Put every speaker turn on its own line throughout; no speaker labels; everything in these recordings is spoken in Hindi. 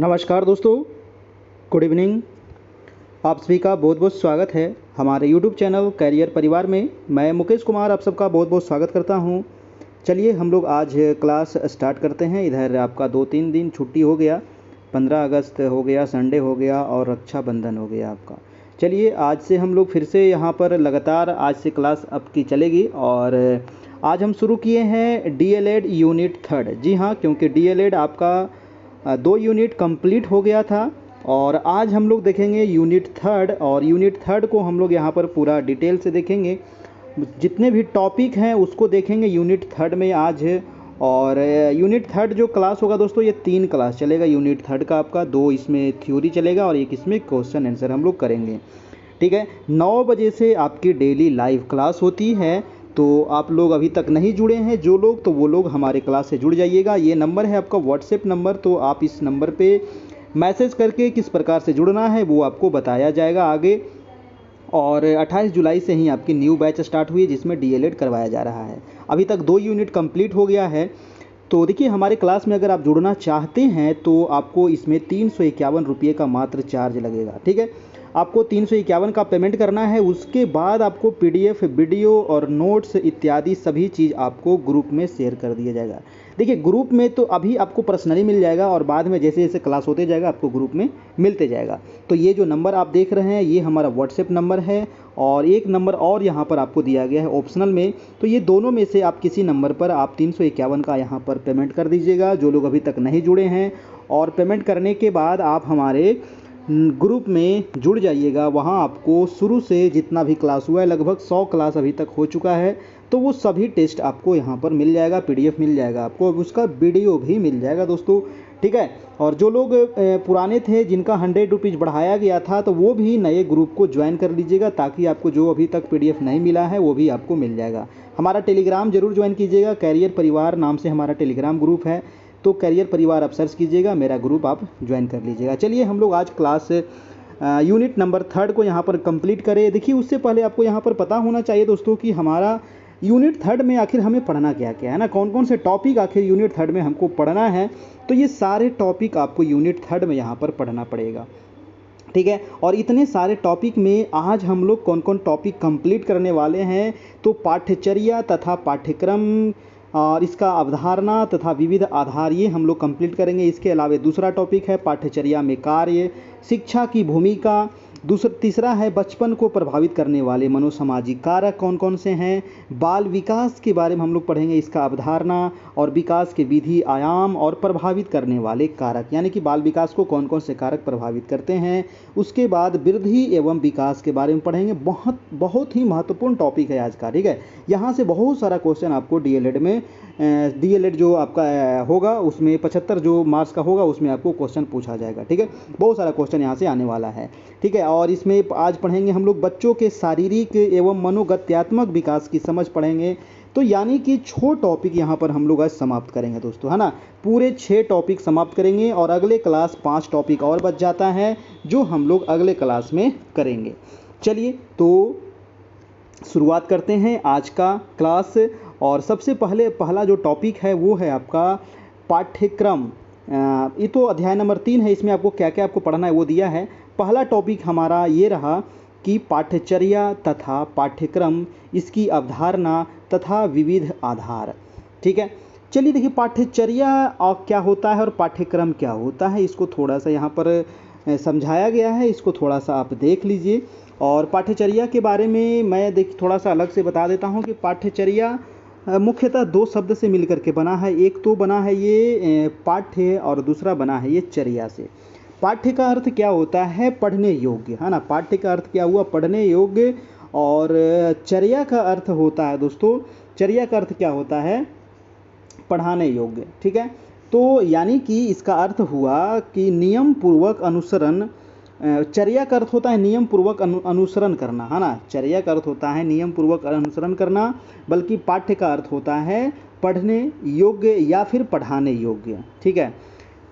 नमस्कार दोस्तों, गुड इवनिंग। आप सभी का बहुत बहुत स्वागत है हमारे यूट्यूब चैनल कैरियर परिवार में। मैं मुकेश कुमार आप सबका बहुत बहुत स्वागत करता हूं। चलिए हम लोग आज क्लास स्टार्ट करते हैं। इधर आपका 2-3 दिन छुट्टी हो गया, 15 अगस्त हो गया, संडे हो गया और रक्षाबंधन हो गया आपका। चलिए आज से हम लोग फिर से यहाँ पर लगातार आज से क्लास आपकी चलेगी और आज हम शुरू किए हैं DLED यूनिट 3। जी हाँ, क्योंकि DLED आपका 2 यूनिट कंप्लीट हो गया था और आज हम लोग देखेंगे यूनिट 3। और यूनिट 3 को हम लोग यहाँ पर पूरा डिटेल से देखेंगे, जितने भी टॉपिक हैं उसको देखेंगे यूनिट 3 में आज। और यूनिट 3 जो क्लास होगा दोस्तों, ये 3 क्लास चलेगा यूनिट 3 का आपका। 2 इसमें थ्योरी चलेगा और एक इसमें क्वेश्चन आंसर हम लोग करेंगे। ठीक है, 9 बजे से आपकी डेली लाइव क्लास होती है। तो आप लोग अभी तक नहीं जुड़े हैं जो लोग, तो वो लोग हमारे क्लास से जुड़ जाइएगा। ये नंबर है आपका व्हाट्सएप नंबर, तो आप इस नंबर पे मैसेज करके किस प्रकार से जुड़ना है वो आपको बताया जाएगा आगे। और 28 जुलाई से ही आपकी न्यू बैच स्टार्ट हुई है जिसमें DLED करवाया जा रहा है। अभी तक 2 यूनिट कंप्लीट हो गया है। तो देखिए हमारे क्लास में अगर आप जुड़ना चाहते हैं तो आपको इसमें 351 रुपये का मात्र चार्ज लगेगा। ठीक है, आपको 351 का पेमेंट करना है। उसके बाद आपको PDF, वीडियो और नोट्स इत्यादि सभी चीज़ आपको ग्रुप में शेयर कर दिया जाएगा। देखिए ग्रुप में तो अभी आपको पर्सनली मिल जाएगा और बाद में जैसे जैसे क्लास होते जाएगा आपको ग्रुप में मिलते जाएगा। तो ये जो नंबर आप देख रहे हैं ये हमारा व्हाट्सएप नंबर है और एक नंबर और यहाँ पर आपको दिया गया है ऑप्शनल में। तो ये दोनों में से आप किसी नंबर पर आप 351 का यहाँ पर पेमेंट कर दीजिएगा, जो लोग अभी तक नहीं जुड़े हैं। और पेमेंट करने के बाद आप हमारे ग्रुप में जुड़ जाइएगा। वहाँ आपको शुरू से जितना भी क्लास हुआ है, लगभग 100 क्लास अभी तक हो चुका है, तो वो सभी टेस्ट आपको यहाँ पर मिल जाएगा। PDF मिल जाएगा आपको, उसका वीडियो भी मिल जाएगा दोस्तों। ठीक है, और जो लोग पुराने थे जिनका 100 रुपीज़ बढ़ाया गया था, तो वो भी नए ग्रुप को ज्वाइन कर लीजिएगा, ताकि आपको जो अभी तक PDF नहीं मिला है वो भी आपको मिल जाएगा। हमारा टेलीग्राम जरूर ज्वाइन कीजिएगा, कैरियर परिवार नाम से हमारा टेलीग्राम ग्रुप है। तो कैरियर परिवार आप सर्च कीजिएगा, मेरा ग्रुप आप ज्वाइन कर लीजिएगा। चलिए हम लोग आज क्लास यूनिट नंबर 3 को यहाँ पर कंप्लीट करें। देखिए उससे पहले आपको यहाँ पर पता होना चाहिए दोस्तों कि हमारा यूनिट 3 में आखिर हमें पढ़ना क्या क्या है ना, कौन कौन से टॉपिक आखिर यूनिट 3 में हमको पढ़ना है। तो ये सारे टॉपिक आपको यूनिट 3 में यहाँ पर पढ़ना पड़ेगा। ठीक है, और इतने सारे टॉपिक में आज हम लोग कौन कौन टॉपिक कंप्लीट करने वाले हैं, तो पाठ्यचर्या तथा पाठ्यक्रम और इसका अवधारणा तथा विविध आधार, ये हम लोग कंप्लीट करेंगे। इसके अलावा दूसरा टॉपिक है पाठ्यचर्या में कार्य, शिक्षा की भूमिका। तीसरा है बचपन को प्रभावित करने वाले मनोसामाजिक कारक कौन कौन से हैं। बाल विकास के बारे में हम लोग पढ़ेंगे, इसका अवधारणा और विकास के विधि, आयाम और प्रभावित करने वाले कारक, यानी कि बाल विकास को कौन कौन से कारक प्रभावित करते हैं। उसके बाद वृद्धि एवं विकास के बारे में पढ़ेंगे। बहुत ही महत्वपूर्ण टॉपिक है आज का। ठीक है, यहाँ से बहुत सारा क्वेश्चन आपको DLED जो आपका होगा उसमें 75 जो मार्क्स का होगा उसमें आपको क्वेश्चन पूछा जाएगा। ठीक है, बहुत सारा क्वेश्चन यहाँ से आने वाला है। ठीक है, और इसमें आज पढ़ेंगे हम लोग बच्चों के शारीरिक एवं मनोगत्यात्मक विकास की समझ पढ़ेंगे। तो यानी कि 6 टॉपिक यहाँ पर हम लोग आज समाप्त करेंगे दोस्तों, है ना। पूरे 6 टॉपिक समाप्त करेंगे और अगले क्लास 5 टॉपिक और बच जाता है जो हम लोग अगले क्लास में करेंगे। चलिए तो शुरुआत करते हैं आज का क्लास। और सबसे पहला जो टॉपिक है वो है आपका पाठ्यक्रम। ये तो अध्याय नंबर 3 है, इसमें आपको क्या क्या आपको पढ़ना है वो दिया है। पहला टॉपिक हमारा ये रहा कि पाठ्यचर्या तथा पाठ्यक्रम, इसकी अवधारणा तथा विविध आधार। ठीक है, चलिए देखिए पाठ्यचर्या क्या होता है और पाठ्यक्रम क्या होता है, इसको थोड़ा सा यहाँ पर समझाया गया है, इसको थोड़ा सा आप देख लीजिए। और पाठ्यचर्या के बारे में मैं थोड़ा सा अलग से बता देता हूँ कि पाठ्यचर्या मुख्यतः 2 शब्द से मिलकर के बना है। एक तो बना है ये पाठ्य और दूसरा बना है ये चर्या से। पाठ्य का अर्थ क्या होता है, पढ़ने योग्य, है ना। पाठ्य का अर्थ क्या हुआ, पढ़ने योग्य। और चर्या का अर्थ होता है दोस्तों, चर्या का अर्थ क्या होता है, पढ़ाने योग्य। ठीक है, तो यानी कि इसका अर्थ हुआ कि नियम पूर्वक अनुसरण। चर्या का अर्थ होता है नियम पूर्वक अनुसरण करना, है ना। चर्या का अर्थ होता है नियम पूर्वक अनुसरण करना, बल्कि पाठ्य का अर्थ होता है पढ़ने योग्य या फिर पढ़ाने योग्य। ठीक है,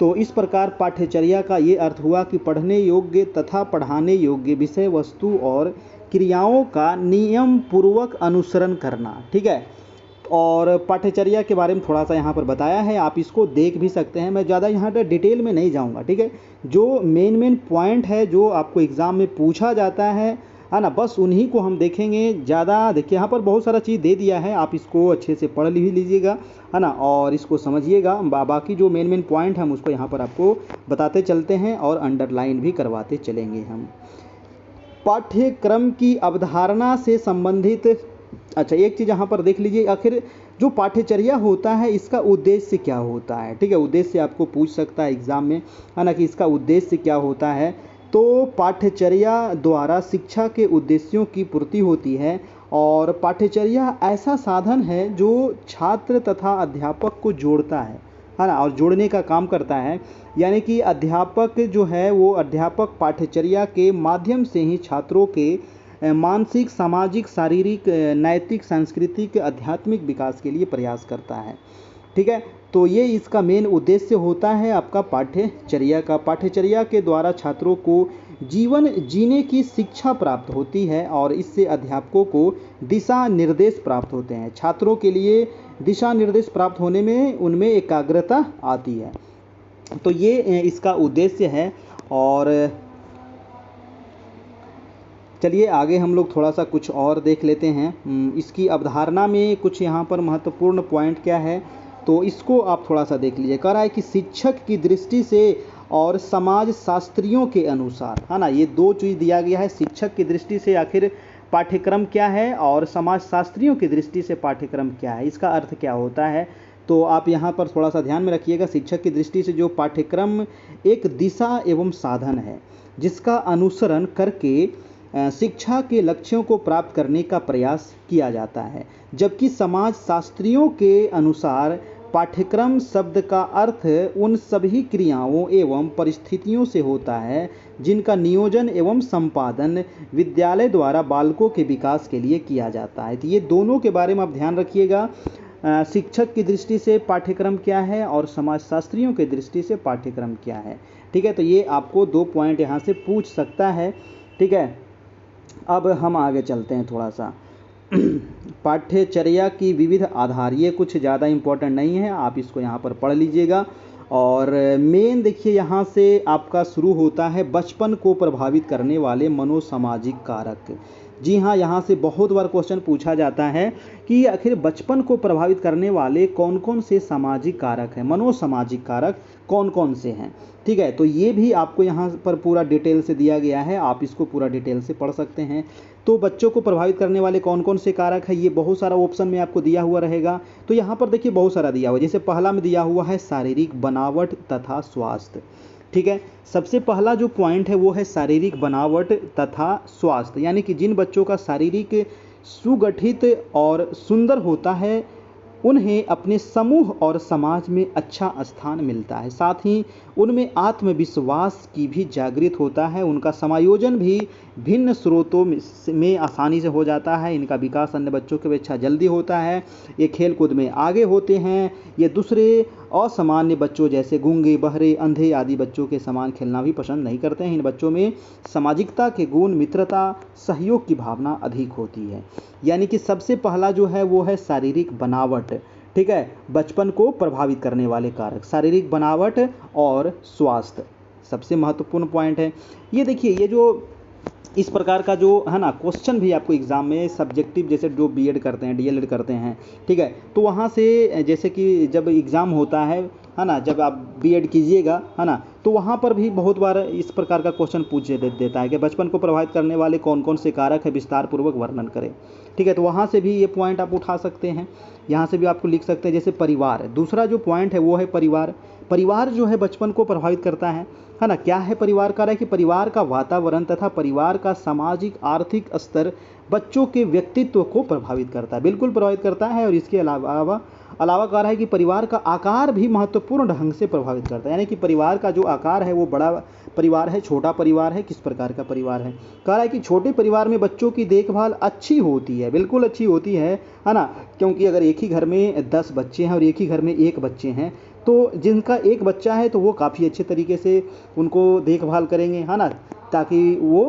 तो इस प्रकार पाठ्यचर्या का ये अर्थ हुआ कि पढ़ने योग्य तथा पढ़ाने योग्य विषय वस्तु और क्रियाओं का नियम पूर्वक अनुसरण करना। ठीक है, और पाठ्यचर्या के बारे में थोड़ा सा यहाँ पर बताया है, आप इसको देख भी सकते हैं। मैं ज़्यादा यहाँ पर डिटेल में नहीं जाऊँगा, ठीक है। जो मेन पॉइंट है जो आपको एग्ज़ाम में पूछा जाता है ना, बस उन्हीं को हम देखेंगे। ज़्यादा देखिए यहाँ पर बहुत सारा चीज़ दे दिया है, आप इसको अच्छे से पढ़ लीजिएगा, है ना, और इसको समझिएगा। बाकी जो मेन पॉइंट हम उसको यहाँ पर आपको बताते चलते हैं और अंडरलाइन भी करवाते चलेंगे हम। पाठ्यक्रम की अवधारणा से संबंधित, अच्छा एक चीज़ यहाँ पर देख लीजिए, आखिर जो पाठ्यचर्या होता है इसका उद्देश्य क्या होता है, ठीक है। उद्देश्य आपको पूछ सकता है एग्ज़ाम में, है ना, कि इसका उद्देश्य क्या होता है। तो पाठ्यचर्या द्वारा शिक्षा के उद्देश्यों की पूर्ति होती है और पाठ्यचर्या ऐसा साधन है जो छात्र तथा अध्यापक को जोड़ता है ना, और जोड़ने का काम करता है। यानी कि अध्यापक जो है वो अध्यापक पाठ्यचर्या के माध्यम से ही छात्रों के मानसिक, सामाजिक, शारीरिक, नैतिक, सांस्कृतिक, आध्यात्मिक विकास के लिए प्रयास करता है, ठीक है। तो ये इसका मेन उद्देश्य होता है आपका पाठ्यचर्या का। पाठ्यचर्या के द्वारा छात्रों को जीवन जीने की शिक्षा प्राप्त होती है और इससे अध्यापकों को दिशा निर्देश प्राप्त होते हैं। छात्रों के लिए दिशा निर्देश प्राप्त होने में उनमें एकाग्रता आती है। तो ये इसका उद्देश्य है। और चलिए आगे हम लोग थोड़ा सा कुछ और देख लेते हैं। इसकी अवधारणा में कुछ यहाँ पर महत्वपूर्ण पॉइंट क्या है, तो इसको आप थोड़ा सा देख लीजिए। कह रहा है कि शिक्षक की दृष्टि से और समाज शास्त्रियों के अनुसार, है ना, ये दो चीज़ दिया गया है। शिक्षक की दृष्टि से आखिर पाठ्यक्रम क्या है और समाज शास्त्रियों की दृष्टि से पाठ्यक्रम क्या है, इसका अर्थ क्या होता है। तो आप यहाँ पर थोड़ा सा ध्यान में रखिएगा। शिक्षक की दृष्टि से जो पाठ्यक्रम एक दिशा एवं साधन है जिसका अनुसरण करके शिक्षा के लक्ष्यों को प्राप्त करने का प्रयास किया जाता है, जबकि समाज शास्त्रियों के अनुसार पाठ्यक्रम शब्द का अर्थ उन सभी क्रियाओं एवं परिस्थितियों से होता है जिनका नियोजन एवं संपादन विद्यालय द्वारा बालकों के विकास के लिए किया जाता है। तो ये दोनों के बारे में आप ध्यान रखिएगा। शिक्षक की दृष्टि से पाठ्यक्रम क्या है और समाजशास्त्रियों की दृष्टि से पाठ्यक्रम क्या है, ठीक है। तो ये आपको 2 पॉइंट यहाँ से पूछ सकता है, ठीक है। अब हम आगे चलते हैं थोड़ा सा। पाठ्यचर्या की विविध आधार, ये कुछ ज़्यादा इम्पोर्टेंट नहीं है, आप इसको यहाँ पर पढ़ लीजिएगा। और मेन देखिए यहाँ से आपका शुरू होता है बचपन को प्रभावित करने वाले मनोसामाजिक कारक। जी हाँ, यहाँ से बहुत बार क्वेश्चन पूछा जाता है कि आखिर बचपन को प्रभावित करने वाले कौन कौन से सामाजिक कारक हैं, मनोसामाजिक कारक कौन कौन से हैं, ठीक है। तो ये भी आपको यहाँ पर पूरा डिटेल से दिया गया है, आप इसको पूरा डिटेल से पढ़ सकते हैं। तो बच्चों को प्रभावित करने वाले कौन कौन से कारक है, ये बहुत सारा ऑप्शन में आपको दिया हुआ रहेगा। तो यहाँ पर देखिए बहुत सारा दिया हुआ है। जैसे पहला में दिया हुआ है शारीरिक बनावट तथा स्वास्थ्य, ठीक है। सबसे पहला जो पॉइंट है वो है शारीरिक बनावट तथा स्वास्थ्य, यानी कि जिन बच्चों का शारीरिक सुगठित और सुंदर होता है उन्हें अपने समूह और समाज में अच्छा स्थान मिलता है। साथ ही उनमें आत्मविश्वास की भी जागृत होता है। उनका समायोजन भी भिन्न स्रोतों में आसानी से हो जाता है। इनका विकास अन्य बच्चों की अपेक्षा जल्दी होता है। ये खेल कूद में आगे होते हैं। ये दूसरे असामान्य बच्चों जैसे गूंगे, बहरे, अंधे आदि बच्चों के समान खेलना भी पसंद नहीं करते हैं। इन बच्चों में सामाजिकता के गुण, मित्रता, सहयोग की भावना अधिक होती है। यानी कि सबसे पहला जो है वो है शारीरिक बनावट, ठीक है। बचपन को प्रभावित करने वाले कारक शारीरिक बनावट और स्वास्थ्य सबसे महत्वपूर्ण पॉइंट है। ये देखिए, ये जो इस प्रकार का जो है ना क्वेश्चन भी आपको एग्जाम में सब्जेक्टिव, जैसे जो बीएड करते हैं, डीएलएड करते हैं, ठीक है, तो वहाँ से जैसे कि जब एग्ज़ाम होता है ना, जब आप बीएड कीजिएगा, है ना, तो वहाँ पर भी बहुत बार इस प्रकार का क्वेश्चन पूछ देता है कि बचपन को प्रभावित करने वाले कौन कौन से कारक है, विस्तार पूर्वक वर्णन करें, ठीक है। तो वहाँ से भी ये पॉइंट आप उठा सकते हैं, यहाँ से भी आपको लिख सकते हैं। जैसे परिवार, दूसरा जो पॉइंट है वो है परिवार। परिवार जो है बचपन को प्रभावित करता है ना। क्या है परिवार का? है कि परिवार का वातावरण तथा परिवार का सामाजिक आर्थिक स्तर बच्चों के व्यक्तित्व को प्रभावित करता है, बिल्कुल प्रभावित करता है। और इसके अलावा कह रहा है कि परिवार का आकार भी महत्वपूर्ण ढंग से प्रभावित करता है। यानी कि परिवार का जो आकार है वो बड़ा परिवार है, छोटा परिवार है, किस प्रकार का परिवार है। कह रहा है कि छोटे परिवार में बच्चों की देखभाल अच्छी होती है, बिल्कुल अच्छी होती है ना, क्योंकि अगर एक ही घर में 10 बच्चे हैं और एक ही घर में 1 बच्चे हैं, तो जिनका 1 बच्चा है तो वो काफ़ी अच्छे तरीके से उनको देखभाल करेंगे, है ना, ताकि वो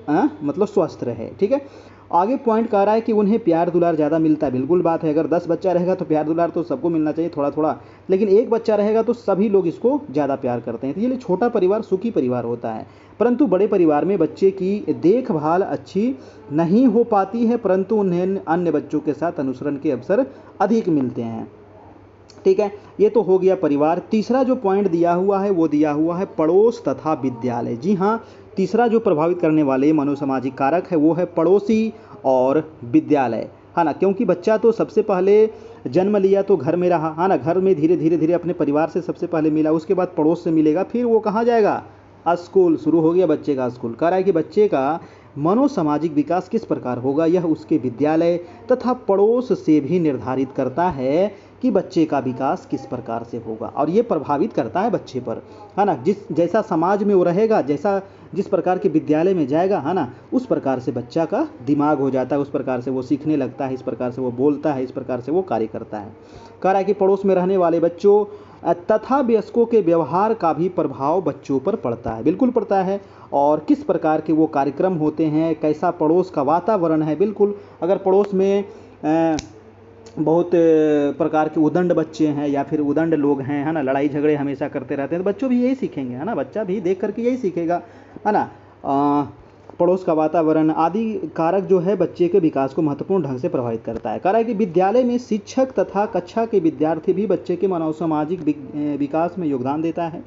मतलब स्वस्थ रहे, ठीक है। आगे पॉइंट कह रहा है कि उन्हें प्यार दुलार ज़्यादा मिलता है। बिल्कुल बात है, अगर 10 बच्चा रहेगा तो प्यार दुलार तो सबको मिलना चाहिए थोड़ा थोड़ा, लेकिन एक बच्चा रहेगा तो सभी लोग इसको ज़्यादा प्यार करते हैं। तो ये छोटा परिवार सुखी परिवार होता है। परंतु बड़े परिवार में बच्चे की देखभाल अच्छी नहीं हो पाती है, परंतु उन्हें अन्य बच्चों के साथ अनुसरण के अवसर अधिक मिलते हैं। ठीक है, ये तो हो गया परिवार। तीसरा जो पॉइंट दिया हुआ है वो दिया हुआ है पड़ोस तथा विद्यालय। जी हाँ, तीसरा जो प्रभावित करने वाले मनोसामाजिक कारक है वो है पड़ोसी और विद्यालय, है ना। क्योंकि बच्चा तो सबसे पहले जन्म लिया तो घर में रहा, है ना, घर में धीरे धीरे धीरे अपने परिवार से सबसे पहले मिला, उसके बाद पड़ोस से मिलेगा, फिर वो कहाँ जाएगा, स्कूल। शुरू हो गया बच्चे का स्कूल। कह रहा है कि बच्चे का मनोसामाजिक विकास किस प्रकार होगा, यह उसके विद्यालय तथा पड़ोस से भी निर्धारित करता है कि बच्चे का विकास किस प्रकार से होगा, और ये प्रभावित करता है बच्चे पर, है ना। जैसा समाज में वो रहेगा, जिस प्रकार के विद्यालय में जाएगा, है ना, उस प्रकार से बच्चा का दिमाग हो जाता है, उस प्रकार से वो सीखने लगता है, इस प्रकार से वो बोलता है, इस प्रकार से वो कार्य करता है। कह रहा है कि पड़ोस में रहने वाले बच्चों तथा वयस्कों के व्यवहार का भी प्रभाव बच्चों पर पड़ता है। बिल्कुल पड़ता है। और किस प्रकार के वो कार्यक्रम होते हैं, कैसा पड़ोस का वातावरण है। बिल्कुल, अगर पड़ोस में बहुत प्रकार के उदंड बच्चे हैं या फिर उदंड लोग हैं, है ना, लड़ाई झगड़े हमेशा करते रहते हैं, तो बच्चों भी यही सीखेंगे, है ना, बच्चा भी देख करके यही सीखेगा, है ना। पड़ोस का वातावरण आदि कारक जो है बच्चे के विकास को महत्वपूर्ण ढंग से प्रभावित करता है। कह रहा है कि विद्यालय में शिक्षक तथा कक्षा के विद्यार्थी भी बच्चे के मनोसामाजिक विकास में योगदान देता है।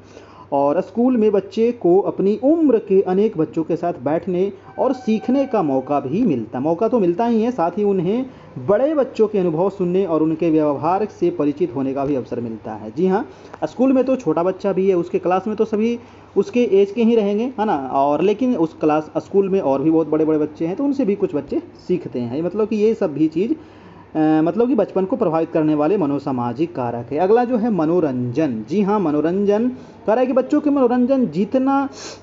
और स्कूल में बच्चे को अपनी उम्र के अनेक बच्चों के साथ बैठने और सीखने का मौका भी मौका तो मिलता ही है, साथ ही उन्हें बड़े बच्चों के अनुभव सुनने और उनके व्यवहार से परिचित होने का भी अवसर मिलता है। जी हाँ, स्कूल में तो छोटा बच्चा भी है, उसके क्लास में तो सभी उसके एज के ही रहेंगे, है ना, और लेकिन उस स्कूल में और भी बहुत बड़े बड़े बच्चे हैं, तो उनसे भी कुछ बच्चे सीखते हैं। मतलब कि ये सब भी चीज़ मतलब कि बचपन को प्रभावित करने वाले मनोसामाजिक कारक है। अगला जो है मनोरंजन। जी हाँ, मनोरंजन कह रहा है कि बच्चों के मनोरंजन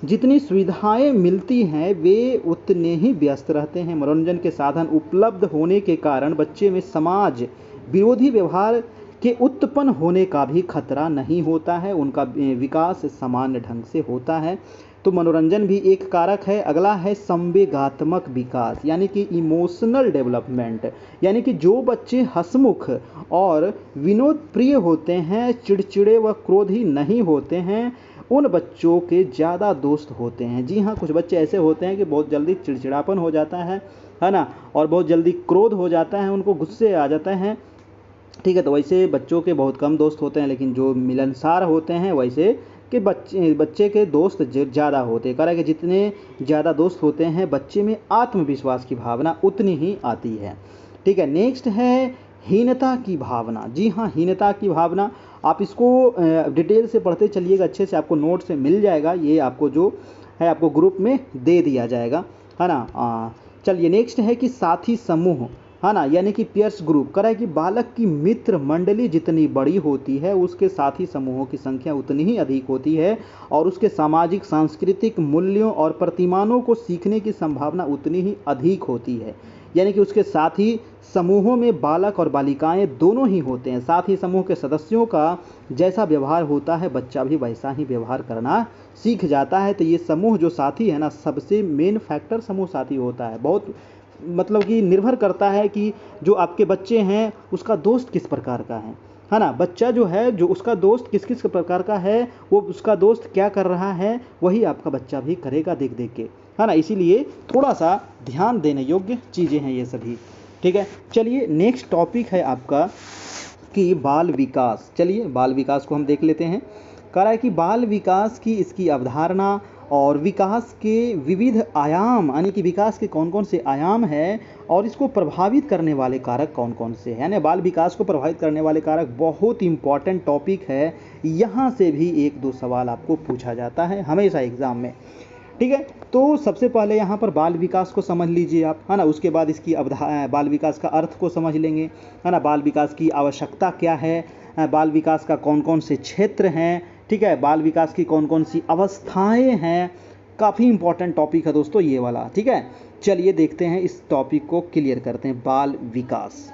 जितनी सुविधाएं मिलती हैं वे उतने ही व्यस्त रहते हैं। मनोरंजन के साधन उपलब्ध होने के कारण बच्चे में समाज विरोधी व्यवहार के उत्पन्न होने का भी खतरा नहीं होता है, उनका विकास सामान्य ढंग से होता है। तो मनोरंजन भी एक कारक है। अगला है संवेगात्मक विकास, यानी कि इमोशनल डेवलपमेंट, यानी कि जो बच्चे हंसमुख और विनोद प्रिय होते हैं, चिड़चिड़े व क्रोधी नहीं होते हैं, उन बच्चों के ज़्यादा दोस्त होते हैं। जी हाँ, कुछ बच्चे ऐसे होते हैं कि बहुत जल्दी चिड़चिड़ापन हो जाता है ना, और बहुत जल्दी क्रोध हो जाता है, उनको गुस्से आ जाते हैं। ठीक है, तो वैसे बच्चों के बहुत कम दोस्त होते हैं, लेकिन जो मिलनसार होते हैं वैसे कि बच्चे के दोस्त ज़्यादा होते हैं। कह रहा है कि जितने ज़्यादा दोस्त होते हैं बच्चे में आत्मविश्वास की भावना उतनी ही आती है। ठीक है, नेक्स्ट है हीनता की भावना। जी हाँ, हीनता की भावना, आप इसको डिटेल से पढ़ते चलिएगा, अच्छे से आपको नोट से मिल जाएगा, ये आपको जो है आपको ग्रुप में दे दिया जाएगा, है ना। चलिए, नेक्स्ट है कि साथी समूह, है ना, यानी कि पियर्स ग्रुप। कह रहा है कि बालक की मित्र मंडली जितनी बड़ी होती है उसके साथी समूहों की संख्या उतनी ही अधिक होती है, और उसके सामाजिक सांस्कृतिक मूल्यों और प्रतिमानों को सीखने की संभावना उतनी ही अधिक होती है। यानी कि उसके साथी समूहों में बालक और बालिकाएं दोनों ही होते हैं। साथ ही समूह के सदस्यों का जैसा व्यवहार होता है बच्चा भी वैसा ही व्यवहार करना सीख जाता है। तो ये समूह जो साथी है ना, सबसे मेन फैक्टर समूह साथी होता है। बहुत मतलब कि निर्भर करता है कि जो आपके बच्चे हैं उसका दोस्त किस प्रकार का है ना। बच्चा जो है, जो उसका दोस्त किस किस प्रकार का है, वो उसका दोस्त क्या कर रहा है, वही आपका बच्चा भी करेगा देख देख के, है ना। इसीलिए थोड़ा सा ध्यान देने योग्य चीज़ें हैं ये सभी। ठीक है, चलिए नेक्स्ट टॉपिक है आपका कि बाल विकास। चलिए बाल विकास को हम देख लेते हैं। कह रहा है कि बाल विकास की इसकी अवधारणा और विकास के विविध आयाम, यानी कि विकास के कौन कौन से आयाम हैं और इसको प्रभावित करने वाले कारक कौन कौन से हैं। यानी बाल विकास को प्रभावित करने वाले कारक बहुत इंपॉर्टेंट टॉपिक है, यहाँ से भी 1-2 सवाल आपको पूछा जाता है हमेशा एग्जाम में। ठीक है, तो सबसे पहले यहाँ पर बाल विकास को समझ लीजिए आप, है ना। उसके बाद इसकी बाल विकास का अर्थ को समझ लेंगे, है ना। बाल विकास की आवश्यकता क्या है, बाल विकास का कौन कौन से क्षेत्र हैं, ठीक है, बाल विकास की कौन कौन सी अवस्थाएं हैं। काफ़ी इंपॉर्टेंट टॉपिक है दोस्तों ये वाला। ठीक है, चलिए देखते हैं, इस टॉपिक को क्लियर करते हैं। बाल विकास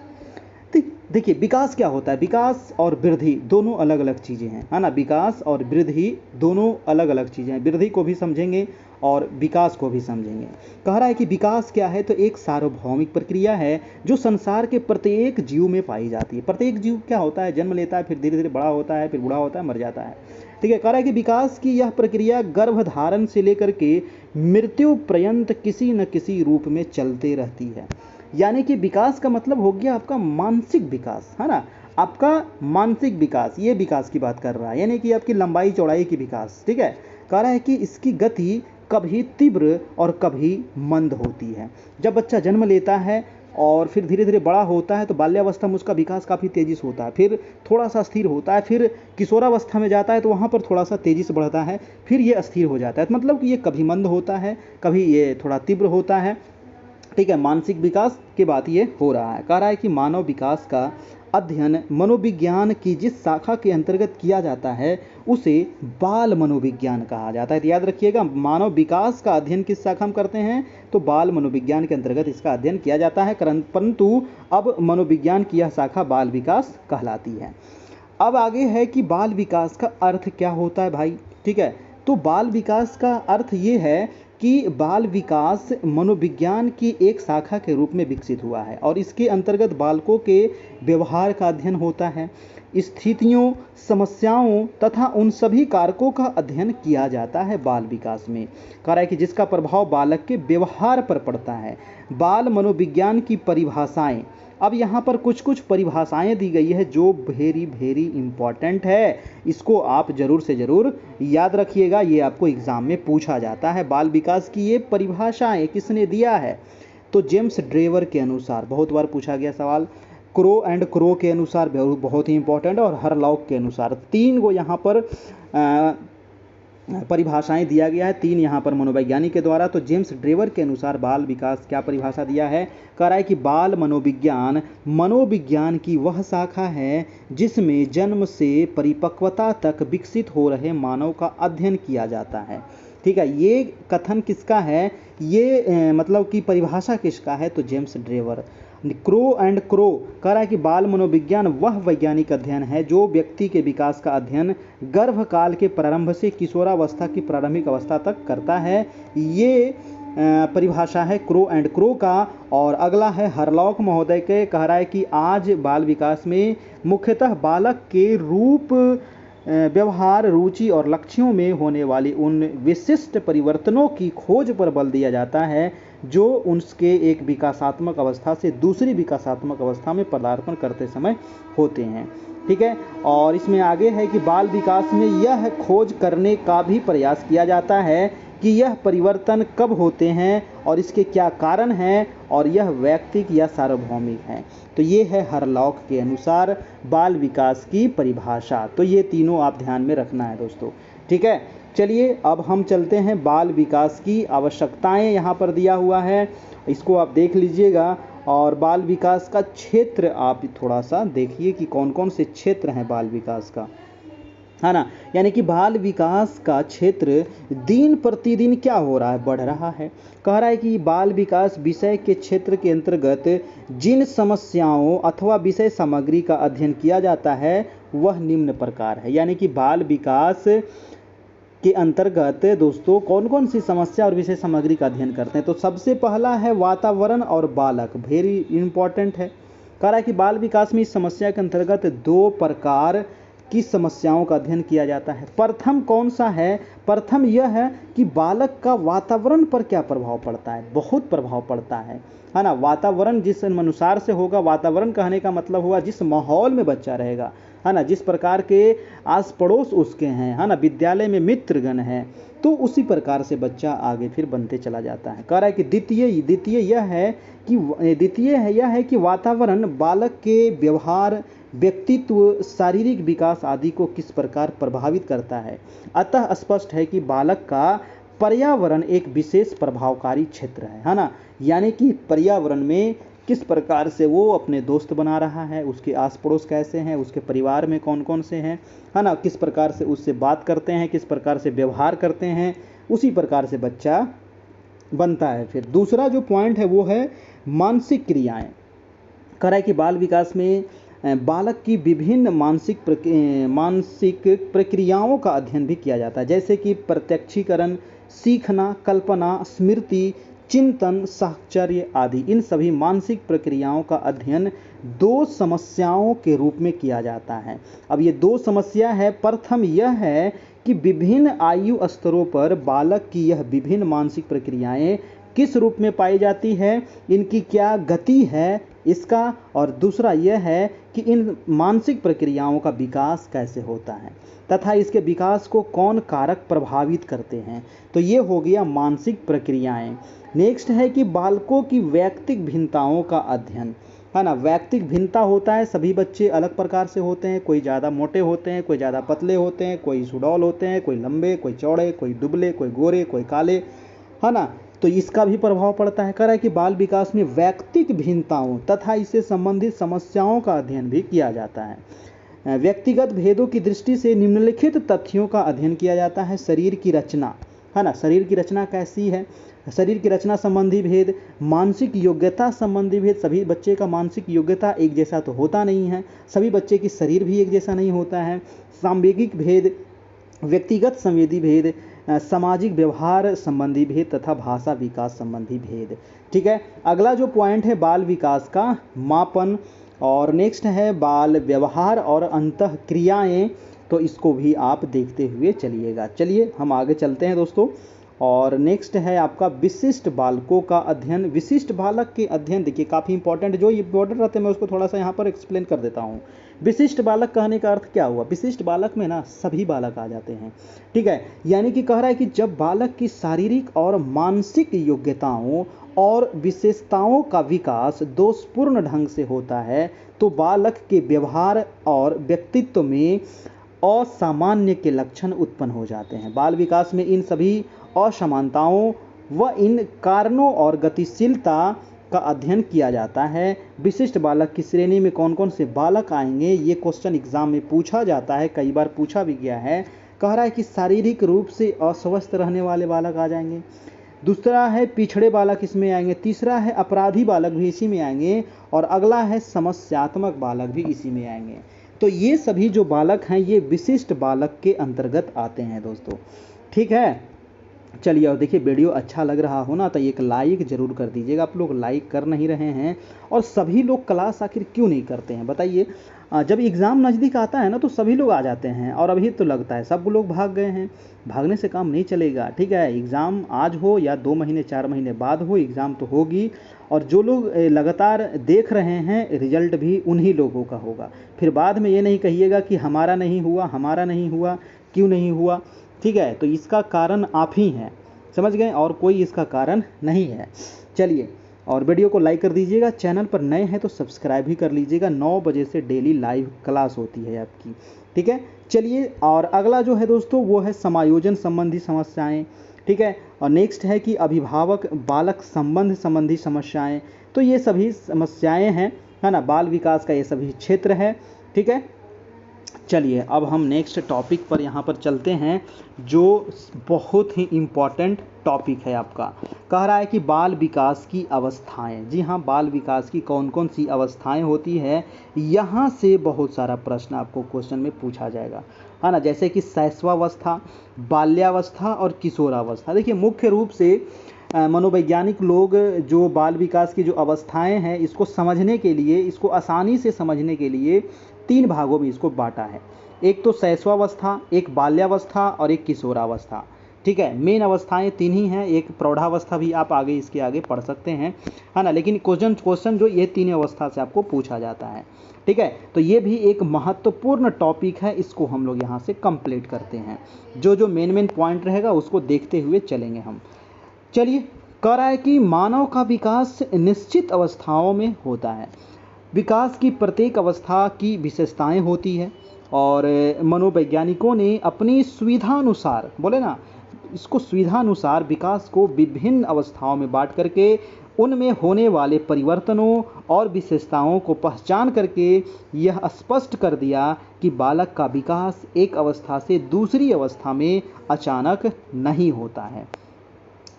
देखिए विकास क्या होता है, विकास और वृद्धि दोनों अलग अलग चीज़ें हैं, है ना। विकास और वृद्धि दोनों अलग अलग चीज़ें हैं, वृद्धि को भी समझेंगे और विकास को भी समझेंगे। कह रहा है कि विकास क्या है, तो एक सार्वभौमिक प्रक्रिया है जो संसार के प्रत्येक जीव में पाई जाती है। प्रत्येक जीव क्या होता है, जन्म लेता है, फिर धीरे धीरे बड़ा होता है, फिर बूढ़ा होता है, मर जाता है। ठीक है, कह रहा है कि विकास की यह प्रक्रिया गर्भधारण से लेकर के मृत्यु पर्यंत किसी न किसी रूप में चलते रहती है। यानी कि विकास का मतलब हो गया आपका मानसिक विकास, है ना, आपका मानसिक विकास, ये विकास की बात कर रहा है, यानी कि आपकी लंबाई चौड़ाई की विकास। ठीक है, कह रहा है कि इसकी गति कभी तीव्र और कभी मंद होती है। जब बच्चा जन्म लेता है और फिर धीरे धीरे बड़ा होता है तो बाल्यावस्था में उसका विकास काफ़ी तेज़ी से होता है, फिर थोड़ा सा स्थिर होता है, फिर किशोरावस्था में जाता है तो वहाँ पर थोड़ा सा तेज़ी से बढ़ता है, फिर ये अस्थिर हो जाता है। मतलब कि ये कभी मंद होता है, कभी ये थोड़ा तीव्र होता है। ठीक है, मानसिक विकास की बात ये हो रहा है। कह रहा है कि मानव विकास का अध्ययन मनोविज्ञान की जिस शाखा के अंतर्गत किया जाता है उसे बाल मनोविज्ञान कहा जाता है। तो याद रखिएगा, मानव विकास का अध्ययन किस शाखा में करते हैं, तो बाल मनोविज्ञान के अंतर्गत इसका अध्ययन किया जाता है। परंतु अब मनोविज्ञान की यह शाखा बाल विकास कहलाती है। अब आगे है कि बाल विकास का अर्थ क्या होता है भाई। ठीक है, तो बाल विकास का अर्थ ये है कि बाल विकास मनोविज्ञान की एक शाखा के रूप में विकसित हुआ है और इसके अंतर्गत बालकों के व्यवहार का अध्ययन होता है, स्थितियों, समस्याओं तथा उन सभी कारकों का अध्ययन किया जाता है बाल विकास में। कह रहा है कि जिसका प्रभाव बालक के व्यवहार पर पड़ता है। बाल मनोविज्ञान की परिभाषाएं, अब यहाँ पर कुछ कुछ परिभाषाएं दी गई है जो वेरी वेरी इंपॉर्टेंट है, इसको आप जरूर से ज़रूर याद रखिएगा, ये आपको एग्जाम में पूछा जाता है। बाल विकास की ये परिभाषाएं किसने दिया है, तो जेम्स ड्रेवर के अनुसार, बहुत बार पूछा गया सवाल, क्रो एंड क्रो के अनुसार बहुत ही इंपॉर्टेंट है, और हरलॉक के अनुसार। तीन को यहाँ पर परिभाषाएं दिया गया है, तीन यहाँ पर मनोवैज्ञानिक के द्वारा। तो जेम्स ड्रेवर के अनुसार बाल विकास क्या परिभाषा दिया है, कह रहा है कि बाल मनोविज्ञान मनोविज्ञान की वह शाखा है जिसमें जन्म से परिपक्वता तक विकसित हो रहे मानव का अध्ययन किया जाता है। ठीक है, ये कथन किसका है, ये मतलब कि परिभाषा किसका है, तो James Drever. Crow and crow कह रहा है कि बाल मनोविज्ञान वह वैज्ञानिक अध्ययन है जो व्यक्ति के विकास का अध्ययन गर्भकाल के प्रारंभ से किशोरावस्था की प्रारंभिक अवस्था तक करता है। ये परिभाषा है क्रो एंड क्रो का। और अगला है हरलॉक महोदय के, कह रहा है कि आज बाल विकास में मुख्यतः बालक के रूप, व्यवहार, रुचि और लक्ष्यों में होने वाली उन विशिष्ट परिवर्तनों की खोज पर बल दिया जाता है जो उसके एक विकासात्मक अवस्था से दूसरी विकासात्मक अवस्था में पदार्पण करते समय होते हैं। ठीक है, और इसमें आगे है कि बाल विकास में यह खोज करने का भी प्रयास किया जाता है कि यह परिवर्तन कब होते हैं और इसके क्या कारण हैं, और यह व्यक्तिक या सार्वभौमिक हैं। तो ये है हरलॉक के अनुसार बाल विकास की परिभाषा। तो ये तीनों आप ध्यान में रखना है दोस्तों। ठीक है, चलिए अब हम चलते हैं बाल विकास की आवश्यकताएं, यहाँ पर दिया हुआ है, इसको आप देख लीजिएगा। और बाल विकास का क्षेत्र आप थोड़ा सा देखिए कि कौन कौन से क्षेत्र हैं बाल विकास का, है ना। यानी कि बाल विकास का क्षेत्र दिन प्रतिदिन क्या हो रहा है, बढ़ रहा है। कह रहा है कि बाल विकास विषय के क्षेत्र के अंतर्गत जिन समस्याओं अथवा विषय सामग्री का अध्ययन किया जाता है वह निम्न प्रकार है। यानी कि बाल विकास के अंतर्गत दोस्तों कौन कौन सी समस्या और विषय सामग्री का अध्ययन करते हैं, तो सबसे पहला है वातावरण और बालक, वेरी इंपॉर्टेंट है। कह रहा है कि बाल विकास में इस समस्या के अंतर्गत दो प्रकार की समस्याओं का अध्ययन किया जाता है। प्रथम कौन सा है, प्रथम यह है कि बालक का वातावरण पर क्या प्रभाव पड़ता है, बहुत प्रभाव पड़ता है ना। वातावरण जिस अनुसार से होगा, वातावरण कहने का मतलब हुआ जिस माहौल में बच्चा रहेगा, है ना, जिस प्रकार के आस पड़ोस उसके हैं, है ना, विद्यालय में मित्रगण हैं, तो उसी प्रकार से बच्चा आगे फिर बनते चला जाता है। कह रहा है कि द्वितीय यह है कि वातावरण बालक के व्यवहार, व्यक्तित्व, शारीरिक विकास आदि को किस प्रकार प्रभावित करता है। अतः स्पष्ट है कि बालक का पर्यावरण एक विशेष प्रभावकारी क्षेत्र है ना। यानी कि पर्यावरण में किस प्रकार से वो अपने दोस्त बना रहा है, उसके आस पड़ोस कैसे हैं, उसके परिवार में कौन कौन से हैं, है ना, किस प्रकार से उससे बात करते हैं, किस प्रकार से व्यवहार करते हैं, उसी प्रकार से बच्चा बनता है। फिर दूसरा जो पॉइंट है वो है मानसिक क्रियाएं, कह रहा है कि बाल विकास में बालक की विभिन्न मानसिक प्रक्रियाओं का अध्ययन भी किया जाता है, जैसे कि प्रत्यक्षीकरण, सीखना, कल्पना, स्मृति, चिंतन, साहचर्य आदि। इन सभी मानसिक प्रक्रियाओं का अध्ययन 2 समस्याओं के रूप में किया जाता है। अब ये 2 समस्या है। प्रथम यह है कि विभिन्न आयु स्तरों पर बालक की यह विभिन्न मानसिक प्रक्रियाएं किस रूप में पाई जाती है, इनकी क्या गति है इसका, और दूसरा यह है कि इन मानसिक प्रक्रियाओं का विकास कैसे होता है तथा इसके विकास को कौन कारक प्रभावित करते हैं। तो ये हो गया मानसिक प्रक्रियाएं। नेक्स्ट है कि बालकों की वैयक्तिक भिन्नताओं का अध्ययन, है ना। वैयक्तिक भिन्नता होता है, सभी बच्चे अलग प्रकार से होते हैं, कोई ज़्यादा मोटे होते हैं, कोई ज़्यादा पतले होते हैं, कोई सुडौल होते हैं, कोई लंबे, कोई चौड़े, कोई दुबले, कोई गोरे, कोई काले, है ना। तो इसका भी प्रभाव पड़ता है। कह रहा है कि बाल विकास में वैयक्तिक भिन्नताओं तथा इससे संबंधित समस्याओं का अध्ययन भी किया जाता है। व्यक्तिगत भेदों की दृष्टि से निम्नलिखित तथ्यों का अध्ययन किया जाता है। शरीर की रचना, है ना, शरीर की रचना कैसी है, शरीर की रचना संबंधी भेद, मानसिक योग्यता संबंधी भेद। सभी बच्चे का मानसिक योग्यता एक जैसा तो होता नहीं है, सभी बच्चे की शरीर भी एक जैसा नहीं होता है। सांवेगिक भेद, व्यक्तिगत संवेदी भेद, सामाजिक व्यवहार संबंधी भेद तथा भाषा विकास संबंधी भेद। ठीक है। अगला जो पॉइंट है बाल विकास का मापन, और नेक्स्ट है बाल व्यवहार और अंतः क्रियाएँ, तो इसको भी आप देखते हुए चलिएगा। चलिए हम आगे चलते हैं दोस्तों। और नेक्स्ट है आपका विशिष्ट बालकों का अध्ययन। विशिष्ट बालक के अध्ययन देखिए काफ़ी इंपॉर्टेंट, जो इंपॉर्टेंट रहते हैं मैं उसको थोड़ा सा यहाँ पर एक्सप्लेन कर देता हूँ। विशिष्ट बालक कहने का अर्थ क्या हुआ, विशिष्ट बालक में ना सभी बालक आ जाते हैं। ठीक है, यानी कि कह रहा है कि जब बालक की शारीरिक और मानसिक योग्यताओं और विशेषताओं का विकास दोषपूर्ण ढंग से होता है तो बालक के व्यवहार और व्यक्तित्व में असामान्य के लक्षण उत्पन्न हो जाते हैं। बाल विकास में इन सभी असमानताओं व इन कारणों और गतिशीलता का अध्ययन किया जाता है। विशिष्ट बालक की श्रेणी में कौन कौन से बालक आएंगे, ये क्वेश्चन एग्जाम में पूछा जाता है, कई बार पूछा भी गया है। कह रहा है कि शारीरिक रूप से अस्वस्थ रहने वाले बालक आ जाएंगे, दूसरा है पिछड़े बालक इसमें आएंगे, तीसरा है अपराधी बालक भी इसी में आएंगे, और अगला है समस्यात्मक बालक भी इसी में आएंगे। तो ये सभी जो बालक हैं ये विशिष्ट बालक के अंतर्गत आते हैं दोस्तों। ठीक है, चलिए। और देखिए वीडियो अच्छा लग रहा हो ना तो एक लाइक ज़रूर कर दीजिएगा। आप लोग लाइक कर नहीं रहे हैं, और सभी लोग क्लास आखिर क्यों नहीं करते हैं बताइए। जब एग्ज़ाम नज़दीक आता है ना तो सभी लोग आ जाते हैं, और अभी तो लगता है सब लोग भाग गए हैं। भागने से काम नहीं चलेगा। ठीक है, एग्ज़ाम आज हो या 2 महीने 4 महीने बाद हो, एग्ज़ाम तो होगी। और जो लोग लगातार देख रहे हैं रिजल्ट भी उन्हीं लोगों का होगा। फिर बाद में ये नहीं कहिएगा कि हमारा नहीं हुआ, हमारा नहीं हुआ, क्यों नहीं हुआ। ठीक है, तो इसका कारण आप ही हैं, समझ गए, और कोई इसका कारण नहीं है। चलिए, और वीडियो को लाइक कर दीजिएगा, चैनल पर नए हैं तो सब्सक्राइब भी कर लीजिएगा। 9 बजे से डेली लाइव क्लास होती है आपकी। ठीक है, चलिए। और अगला जो है दोस्तों वो है समायोजन संबंधी समस्याएं। ठीक है, और नेक्स्ट है कि अभिभावक बालक संबंध संबंधी समस्याएं। तो ये सभी समस्याएं हैं, है ना, बाल विकास का ये सभी क्षेत्र है। ठीक है, चलिए अब हम नेक्स्ट टॉपिक पर यहाँ पर चलते हैं, जो बहुत ही इम्पॉर्टेंट टॉपिक है आपका। कह रहा है कि बाल विकास की अवस्थाएं। जी हाँ, बाल विकास की कौन कौन सी अवस्थाएं होती है, यहाँ से बहुत सारा प्रश्न आपको क्वेश्चन में पूछा जाएगा, है ना। जैसे कि शैशवावस्था, बाल्यावस्था और किशोरावस्था। देखिए मुख्य रूप से मनोवैज्ञानिक लोग जो बाल विकास की जो अवस्थाएं हैं इसको समझने के लिए, इसको आसानी से समझने के लिए 3 भागों में इसको बांटा है। एक तो शैशवावस्था, एक बाल्यावस्था और एक किशोरावस्था। ठीक है, मेन अवस्थाएं 3 ही हैं, एक प्रौढ़ावस्था भी आप आगे इसके आगे पढ़ सकते हैं, है ना। लेकिन क्वेश्चन जो ये 3 अवस्था से आपको पूछा जाता है। ठीक है, तो ये भी एक महत्वपूर्ण टॉपिक है, इसको हम लोग यहाँ से कंप्लीट करते हैं। जो जो मेन पॉइंट रहेगा उसको देखते हुए चलेंगे हम। चलिए, कह रहा है कि मानव का विकास निश्चित अवस्थाओं में होता है। विकास की प्रत्येक अवस्था की विशेषताएं होती है, और मनोवैज्ञानिकों ने अपनी सुविधानुसार, बोले ना, इसको सुविधानुसार विकास को विभिन्न अवस्थाओं में बांट करके उनमें होने वाले परिवर्तनों और विशेषताओं को पहचान करके यह स्पष्ट कर दिया कि बालक का विकास एक अवस्था से दूसरी अवस्था में अचानक नहीं होता है।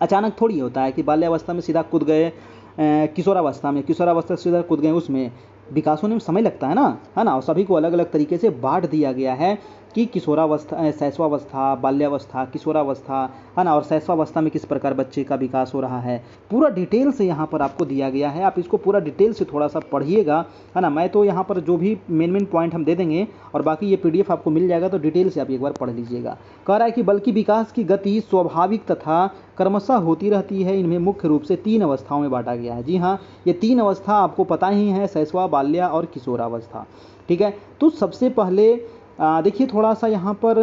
अचानक थोड़ी होता है कि बाल्यावस्था में सीधा कूद गए, किशोरावस्था में, किशोरावस्था से इधर कूद गए उसमें विकास होने में समय लगता है ना, और सभी को अलग अलग तरीके से बांट दिया गया है कि किशोरावस्था, शैशवावस्था, बाल्यावस्था, किशोरावस्था, है ना, और शैशवावस्था में किस प्रकार बच्चे का विकास हो रहा है, पूरा डिटेल से यहाँ पर आपको दिया गया है। आप इसको पूरा डिटेल से थोड़ा सा पढ़िएगा, है ना। मैं तो यहाँ पर जो भी मेन पॉइंट हम दे देंगे और बाकी ये PDF आपको मिल जाएगा, तो डिटेल से आप एक बार पढ़ लीजिएगा। कह रहा है कि बल्कि विकास की गति स्वाभाविक तथा क्रमशः होती रहती है। इनमें मुख्य रूप से 3 अवस्थाओं में बांटा गया है। जी हाँ, ये 3 अवस्था आपको पता ही है, शैशवा, बाल्या और किशोरावस्था। ठीक है, तो सबसे पहले देखिए थोड़ा सा यहाँ पर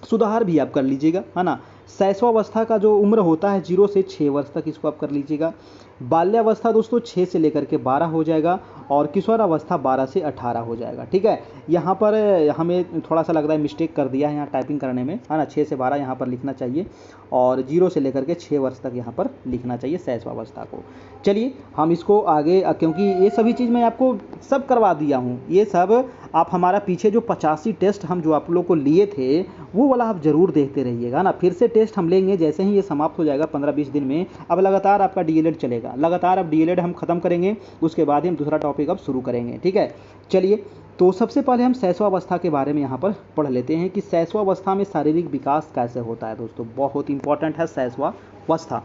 सुधार भी आप कर लीजिएगा, है ना। शैशवावस्था का जो उम्र होता है 0 से 6 वर्ष तक, इसको आप कर लीजिएगा। बाल्यावस्था दोस्तों 6 से लेकर के 12 हो जाएगा, और किशोरावस्था 12 से 18 हो जाएगा। ठीक है, यहाँ पर हमें थोड़ा सा लग रहा है मिस्टेक कर दिया है यहाँ टाइपिंग करने में, है ना। 6 से 12 यहाँ पर लिखना चाहिए, और 0 से लेकर के 6 वर्ष तक यहाँ पर लिखना चाहिए शैशवावस्था को। चलिए हम इसको आगे, क्योंकि ये सभी चीज़ मैं आपको सब करवा दिया हूँ, ये सब आप हमारा पीछे जो 85 टेस्ट हम जो आप लोग को लिए थे वो वाला आप ज़रूर देखते रहिएगा ना। फिर से टेस्ट हम लेंगे जैसे ही ये समाप्त हो जाएगा 15-20 दिन में। अब लगातार आपका DLED चलेगा, लगातार अब DLED हम ख़त्म करेंगे, उसके बाद ही हम दूसरा टॉपिक अब शुरू करेंगे। ठीक है, चलिए तो सबसे पहले हम शैशवावस्था के बारे में यहाँ पर पढ़ लेते हैं कि शैशवावस्था में शारीरिक विकास कैसे होता है। दोस्तों बहुत इंपॉर्टेंट है शैशवावस्था।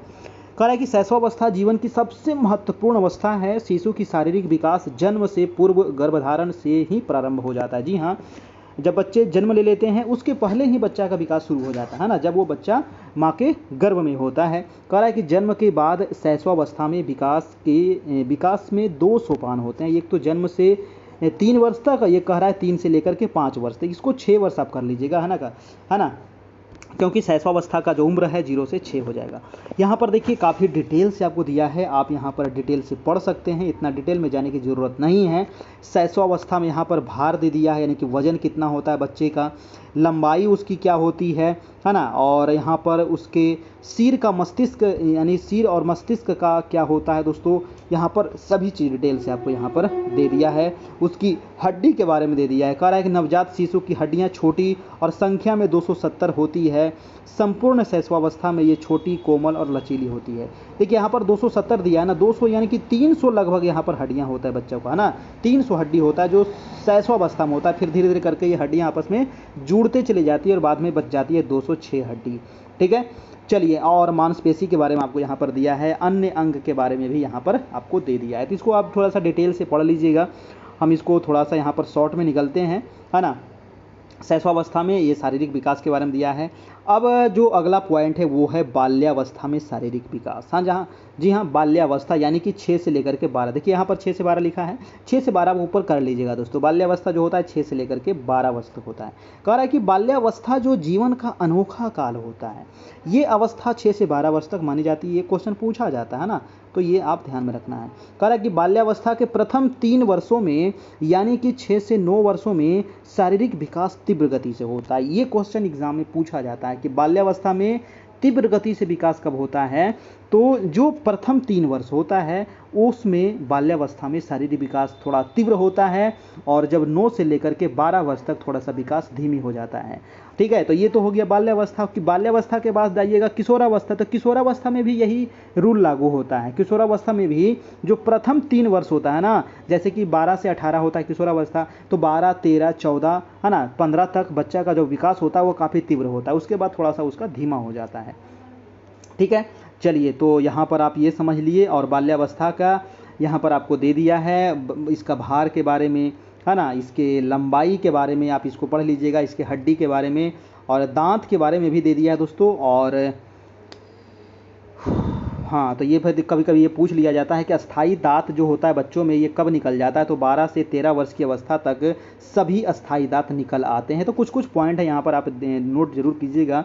कह रहा है कि शैशवावस्था जीवन की सबसे महत्वपूर्ण अवस्था है। शिशु की शारीरिक विकास जन्म से पूर्व गर्भधारण से ही प्रारंभ हो जाता है। जी हाँ, जब बच्चे जन्म ले लेते हैं उसके पहले ही बच्चा का विकास शुरू हो जाता है ना, जब वो बच्चा माँ के गर्भ में होता है। कह रहा है कि जन्म के बाद शैशवावस्था में विकास में 2 सोपान होते हैं। एक तो जन्म से 3 वर्ष तक, ये कह रहा है 3 से लेकर के 5 वर्ष तक, इसको 6 वर्ष आप कर लीजिएगा, है ना, क्योंकि शैशवावस्था का जो उम्र है 0 से 6 हो जाएगा। यहाँ पर देखिए काफ़ी डिटेल से आपको दिया है, आप यहाँ पर डिटेल से पढ़ सकते हैं, इतना डिटेल में जाने की ज़रूरत नहीं है। शैशवावस्था में यहाँ पर भार दे दिया है, यानी कि वजन कितना होता है बच्चे का, लंबाई उसकी क्या होती है ना, और यहाँ पर उसके सिर का मस्तिष्क, यानी सिर और मस्तिष्क का क्या होता है दोस्तों, यहाँ पर सभी चीज़ डिटेल से आपको यहाँ पर दे दिया है। उसकी हड्डी के बारे में दे दिया है। कह रहा है कि नवजात शिशु की हड्डियाँ छोटी और संख्या में 270 होती है। संपूर्ण शैशवावस्था में ये छोटी, कोमल और लचीली होती है। देखिए यहाँ पर 270 दिया है ना, 200 यानी कि 300 लगभग यहाँ पर हड्डियाँ होता है बच्चों का, है ना। 300 हड्डी होता है जो शैशवावस्था में होता है। फिर धीरे धीरे करके ये हड्डियाँ आपस में जुड़ते चली जाती है और बाद में बच जाती है 206 हड्डी। ठीक है, चलिए, और मांसपेशी के बारे में आपको यहाँ पर दिया है, अन्य अंग के बारे में भी यहाँ पर आपको दे दिया है। तो इसको आप थोड़ा सा डिटेल से पढ़ लीजिएगा। हम इसको थोड़ा सा यहाँ पर शॉर्ट में निकलते हैं, है ना। शैशवावस्था में ये शारीरिक विकास के बारे में दिया है। अब जो अगला पॉइंट है वो है बाल्यावस्था में शारीरिक विकास। हाँ, जी हाँ, बाल्यावस्था यानी कि 6 से लेकर के 12। देखिए यहाँ पर 6 से 12 लिखा है, 6 से 12 ऊपर कर लीजिएगा दोस्तों। बाल्यावस्था जो होता है 6 से लेकर के 12 वर्ष तक होता है। कह रहा है कि बाल्यावस्था जो जीवन का अनोखा काल होता है, ये अवस्था 6 से 12 वर्ष तक मानी जाती है। ये क्वेश्चन पूछा जाता है ना, तो ये आप ध्यान में रखना है। कह रहा है कि बाल्यावस्था के प्रथम 3 वर्षों में, यानी कि 6 से 9 वर्षों में शारीरिक विकास तीव्र गति से होता है। ये क्वेश्चन एग्जाम में पूछा जाता है कि बाल्यावस्था में तीव्र गति से विकास कब होता है। तो जो प्रथम 3 वर्ष होता है उसमें बाल्यावस्था में शारीरिक विकास थोड़ा तीव्र होता है, और जब 9 से लेकर के 12 वर्ष तक थोड़ा सा विकास धीमी हो जाता है। ठीक है, तो ये तो हो गया बाल्यावस्था की। बाल्यावस्था के बाद जाइएगा किशोरावस्था। तो किशोरावस्था में भी यही रूल लागू होता है। किशोरावस्था में भी जो प्रथम 3 वर्ष होता है ना, जैसे कि 12 से 18 होता है किशोरावस्था, तो 12, 13, 14, है ना, 15 तक बच्चा का जो विकास होता है वो काफ़ी तीव्र होता है। उसके बाद थोड़ा सा उसका धीमा हो जाता है। ठीक है, चलिए, तो यहाँ पर आप ये समझ लिए, और बाल्यावस्था का यहाँ पर आपको दे दिया है, इसका भार के बारे में, है ना, इसके लंबाई के बारे में आप इसको पढ़ लीजिएगा, इसके हड्डी के बारे में, और दांत के बारे में भी दे दिया है दोस्तों। और हाँ, तो ये फिर कभी कभी ये पूछ लिया जाता है कि अस्थाई दांत जो होता है बच्चों में ये कब निकल जाता है। तो 12 से 13 वर्ष की अवस्था तक सभी अस्थाई दांत निकल आते हैं। तो कुछ कुछ पॉइंट है यहाँ पर, आप नोट जरूर कीजिएगा।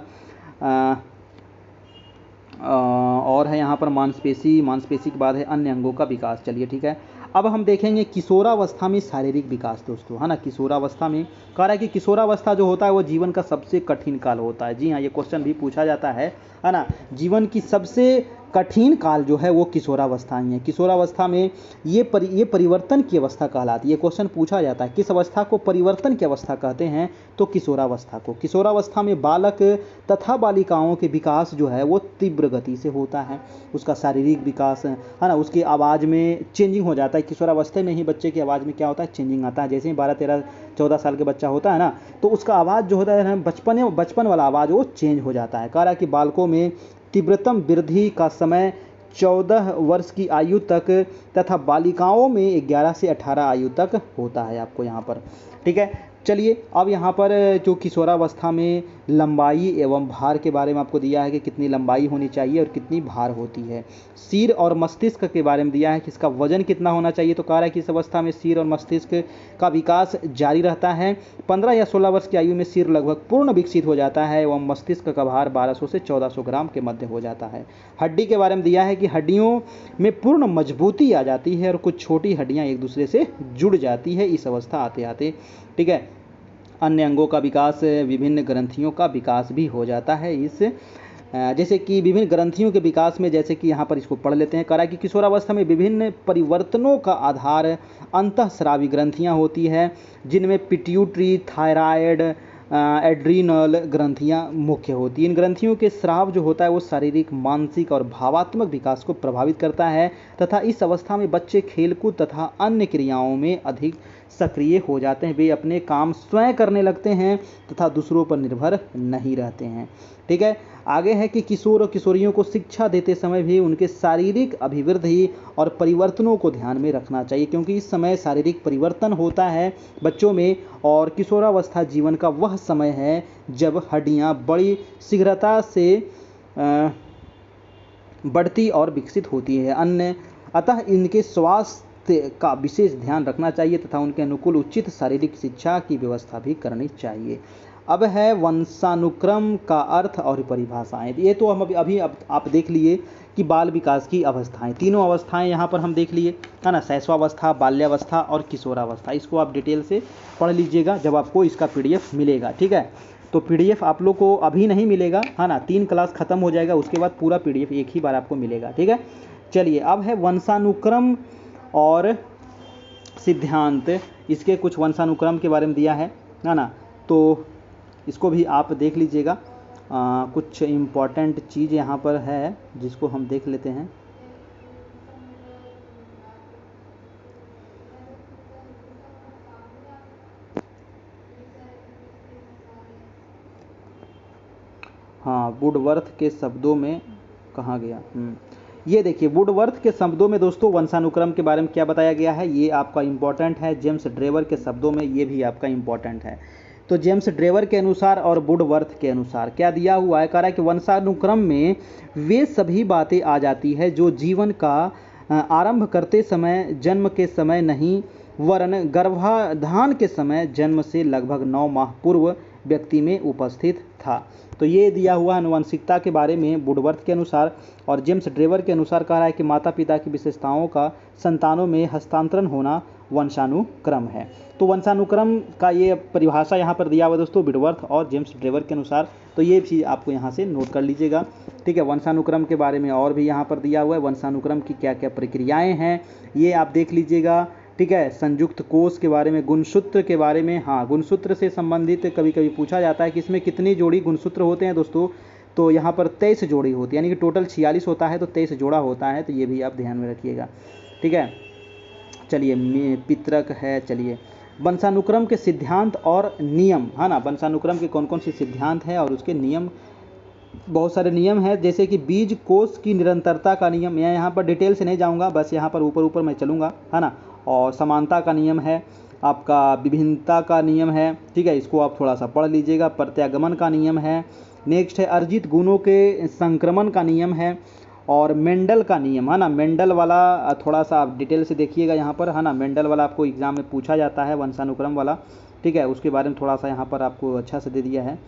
और है यहाँ पर मांसपेशी के बाद है अन्य अंगों का विकास। चलिए ठीक है, अब हम देखेंगे किशोरावस्था में शारीरिक विकास दोस्तों, है ना। किशोरावस्था में कह रहा है कि किशोरावस्था जो होता है वो जीवन का सबसे कठिन काल होता है। जी हाँ, ये क्वेश्चन भी पूछा जाता है ना। जीवन की सबसे कठिन काल जो है वो किशोरावस्था ही है। किशोरावस्था में ये परिवर्तन की अवस्था कहलाती है। क्वेश्चन पूछा जाता है किस अवस्था को परिवर्तन की अवस्था कहते हैं, तो किशोरावस्था को। किशोरावस्था में बालक तथा बालिकाओं के विकास जो है वो तीव्र गति से होता है। उसका शारीरिक विकास है ना, उसकी आवाज़ में चेंजिंग हो जाता है। किशोरावस्था में ही बच्चे की आवाज़ में क्या होता है, चेंजिंग आता है। जैसे ही 12, 13, 14 साल के बच्चा होता है ना, तो उसका आवाज़ जो होता है बचपन वाला आवाज़ वो चेंज हो जाता है। कह रहा है कि बालकों में तीव्रतम वृद्धि का समय 14 वर्ष की आयु तक तथा बालिकाओं में 11 से 18 आयु तक होता है आपको यहाँ पर। ठीक है, चलिए अब यहाँ पर जो किशोरावस्था में लंबाई एवं भार के बारे में आपको दिया है कि कितनी लंबाई होनी चाहिए और कितनी भार होती है। सिर और मस्तिष्क के बारे में दिया है कि इसका वजन कितना होना चाहिए, तो कह रहा है कि इस अवस्था में सिर और मस्तिष्क का विकास जारी रहता है। 15 या 16 वर्ष की आयु में सिर लगभग पूर्ण विकसित हो जाता है एवं मस्तिष्क का भार 1200 से 1400 ग्राम के मध्य हो जाता है। हड्डी के बारे में दिया है कि हड्डियों में पूर्ण मजबूती आ जाती है और कुछ छोटी हड्डियाँ एक दूसरे से जुड़ जाती है इस अवस्था आते आते। ठीक है, अन्य अंगों का विकास, विभिन्न ग्रंथियों का विकास भी हो जाता है इस जैसे कि विभिन्न ग्रंथियों के विकास में, जैसे कि यहाँ पर इसको पढ़ लेते हैं। कह रहा है कि किशोरावस्था में विभिन्न परिवर्तनों का आधार अंतःस्रावी ग्रंथियाँ होती है, जिनमें पिट्यूटरी, थायराइड, एड्रीनल ग्रंथियाँ मुख्य होती हैं। इन ग्रंथियों के स्राव जो होता है वो शारीरिक, मानसिक और भावात्मक विकास को प्रभावित करता है तथा इस अवस्था में बच्चे खेलकूद तथा अन्य क्रियाओं में अधिक सक्रिय हो जाते हैं। वे अपने काम स्वयं करने लगते हैं तथा दूसरों पर निर्भर नहीं रहते हैं। ठीक है, आगे है कि किशोर और किशोरियों को शिक्षा देते समय भी उनके शारीरिक अभिवृद्धि और परिवर्तनों को ध्यान में रखना चाहिए, क्योंकि इस समय शारीरिक परिवर्तन होता है बच्चों में और किशोरावस्था जीवन का वह समय है जब हड्डियां बड़ी शीघ्रता से बढ़ती और विकसित होती है। अतः इनके स्वास्थ्य का विशेष ध्यान रखना चाहिए तथा उनके अनुकूल उचित शारीरिक शिक्षा की व्यवस्था भी करनी चाहिए। अब है वंशानुक्रम का अर्थ और परिभाषाएं। ये तो हम अभी आप देख लिए कि बाल विकास की अवस्थाएं, तीनों अवस्थाएं यहाँ पर हम देख लिए है ना, शैशवावस्था, बाल्यावस्था और किशोरावस्था। इसको आप डिटेल से पढ़ लीजिएगा जब आपको इसका पीडीएफ मिलेगा। ठीक है, तो पीडीएफ आप लोग को अभी नहीं मिलेगा है ना, 3 क्लास खत्म हो जाएगा उसके बाद पूरा पीडीएफ एक ही बार आपको मिलेगा। ठीक है, चलिए अब है वंशानुक्रम और सिद्धांत। इसके कुछ वंशानुक्रम के बारे में दिया है ना, तो इसको भी आप देख लीजिएगा। कुछ इम्पॉर्टेंट चीज़ यहाँ पर है जिसको हम देख लेते हैं। हाँ, वुडवर्थ के शब्दों में कहाँ गया, ये देखिए वुडवर्थ के शब्दों में दोस्तों वंशानुक्रम के बारे में क्या बताया गया है, ये आपका इम्पोर्टेंट है। जेम्स ड्रेवर के शब्दों में ये भी आपका इम्पोर्टेंट है। तो जेम्स ड्रेवर के अनुसार और वुडवर्थ के अनुसार क्या दिया हुआ है, कह रहा है कि वंशानुक्रम में वे सभी बातें आ जाती है जो जीवन का आरंभ करते समय, जन्म के समय नहीं वरन गर्भाधान के समय, जन्म से लगभग 9 माह पूर्व व्यक्ति में उपस्थित था। तो ये दिया हुआ आनुवंशिकता के बारे में वुडवर्थ के अनुसार। और जेम्स ड्रेवर के अनुसार कह रहा है कि माता पिता की विशेषताओं का संतानों में हस्तांतरण होना वंशानुक्रम है। तो वंशानुक्रम का ये परिभाषा यहाँ पर दिया हुआ दोस्तों वुडवर्थ और जेम्स ड्रेवर के अनुसार। तो ये भी आपको यहाँ से नोट कर लीजिएगा। ठीक है, वंशानुक्रम के बारे में और भी यहाँ पर दिया हुआ है, वंशानुक्रम की क्या क्या प्रक्रियाएँ हैं ये आप देख लीजिएगा। ठीक है, संयुक्त कोष के बारे में, गुणसूत्र के बारे में, हाँ गुणसूत्र से संबंधित कभी कभी पूछा जाता है कि इसमें कितनी जोड़ी गुणसूत्र होते हैं दोस्तों, तो यहाँ पर 23 जोड़ी होती है, यानी कि टोटल 46 होता है तो 23 जोड़ा होता है, तो ये भी आप ध्यान में रखिएगा। ठीक है, चलिए पितरक है। चलिए वंशानुक्रम के सिद्धांत और नियम है ना, वंशानुक्रम के कौन कौन से सिद्धांत हैं और उसके नियम, बहुत सारे नियम हैं। जैसे कि बीज कोष की निरंतरता का नियम, मैं यहाँ पर डिटेल से नहीं जाऊँगा, बस यहाँ पर ऊपर मैं चलूँगा है ना। और समानता का नियम है, आपका विभिन्नता का नियम है। ठीक है, इसको आप थोड़ा सा पढ़ लीजिएगा। प्रत्यागमन का नियम है। नेक्स्ट है अर्जित गुणों के संक्रमण का नियम है और मेंडल का नियम है ना। मेंडल वाला थोड़ा सा आप डिटेल से देखिएगा यहाँ पर है ना, मेंडल वाला आपको एग्जाम में पूछा जाता है, वंशानुक्रम वाला। ठीक है, उसके बारे में थोड़ा सा यहाँ पर आपको अच्छा से दे दिया है।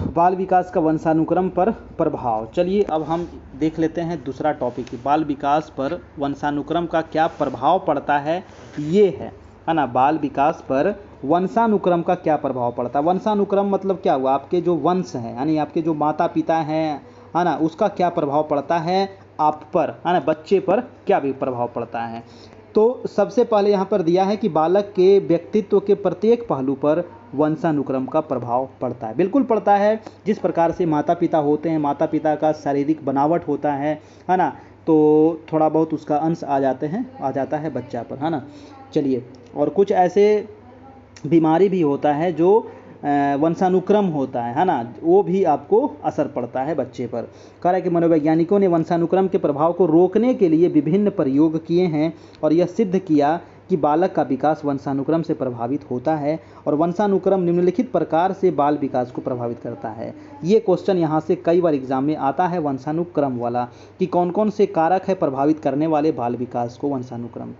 बाल विकास का वंशानुक्रम पर प्रभाव। चलिए अब हम देख लेते हैं दूसरा टॉपिक, बाल विकास पर वंशानुक्रम का क्या प्रभाव पड़ता है, ये है ना। बाल विकास पर वंशानुक्रम का क्या प्रभाव पड़ता है। वंशानुक्रम मतलब क्या हुआ, आपके जो वंश हैं यानी आपके जो माता पिता हैं, है ना, उसका क्या प्रभाव पड़ता है आप पर, है ना, बच्चे पर क्या भी प्रभाव पड़ता है। तो सबसे पहले यहाँ पर दिया है कि बालक के व्यक्तित्व के प्रत्येक पहलू पर वंशानुक्रम का प्रभाव पड़ता है। बिल्कुल पड़ता है। जिस प्रकार से माता पिता होते हैं, माता पिता का शारीरिक बनावट होता है ना, तो थोड़ा बहुत उसका अंश आ जाता है बच्चा पर, है ना। चलिए, और कुछ ऐसे बीमारी भी होता है जो वंशानुक्रम होता है ना, वो भी आपको असर पड़ता है बच्चे पर। कह रहा है कि मनोवैज्ञानिकों ने वंशानुक्रम के प्रभाव को रोकने के लिए विभिन्न प्रयोग किए हैं और यह सिद्ध किया कि बालक का विकास वंशानुक्रम से प्रभावित होता है और वंशानुक्रम निम्नलिखित प्रकार से बाल विकास को प्रभावित करता है। ये क्वेश्चन यहाँ से कई बार एग्जाम में आता है, वंशानुक्रम वाला, कि कौन कौन से कारक है प्रभावित करने वाले बाल विकास को वंशानुक्रम।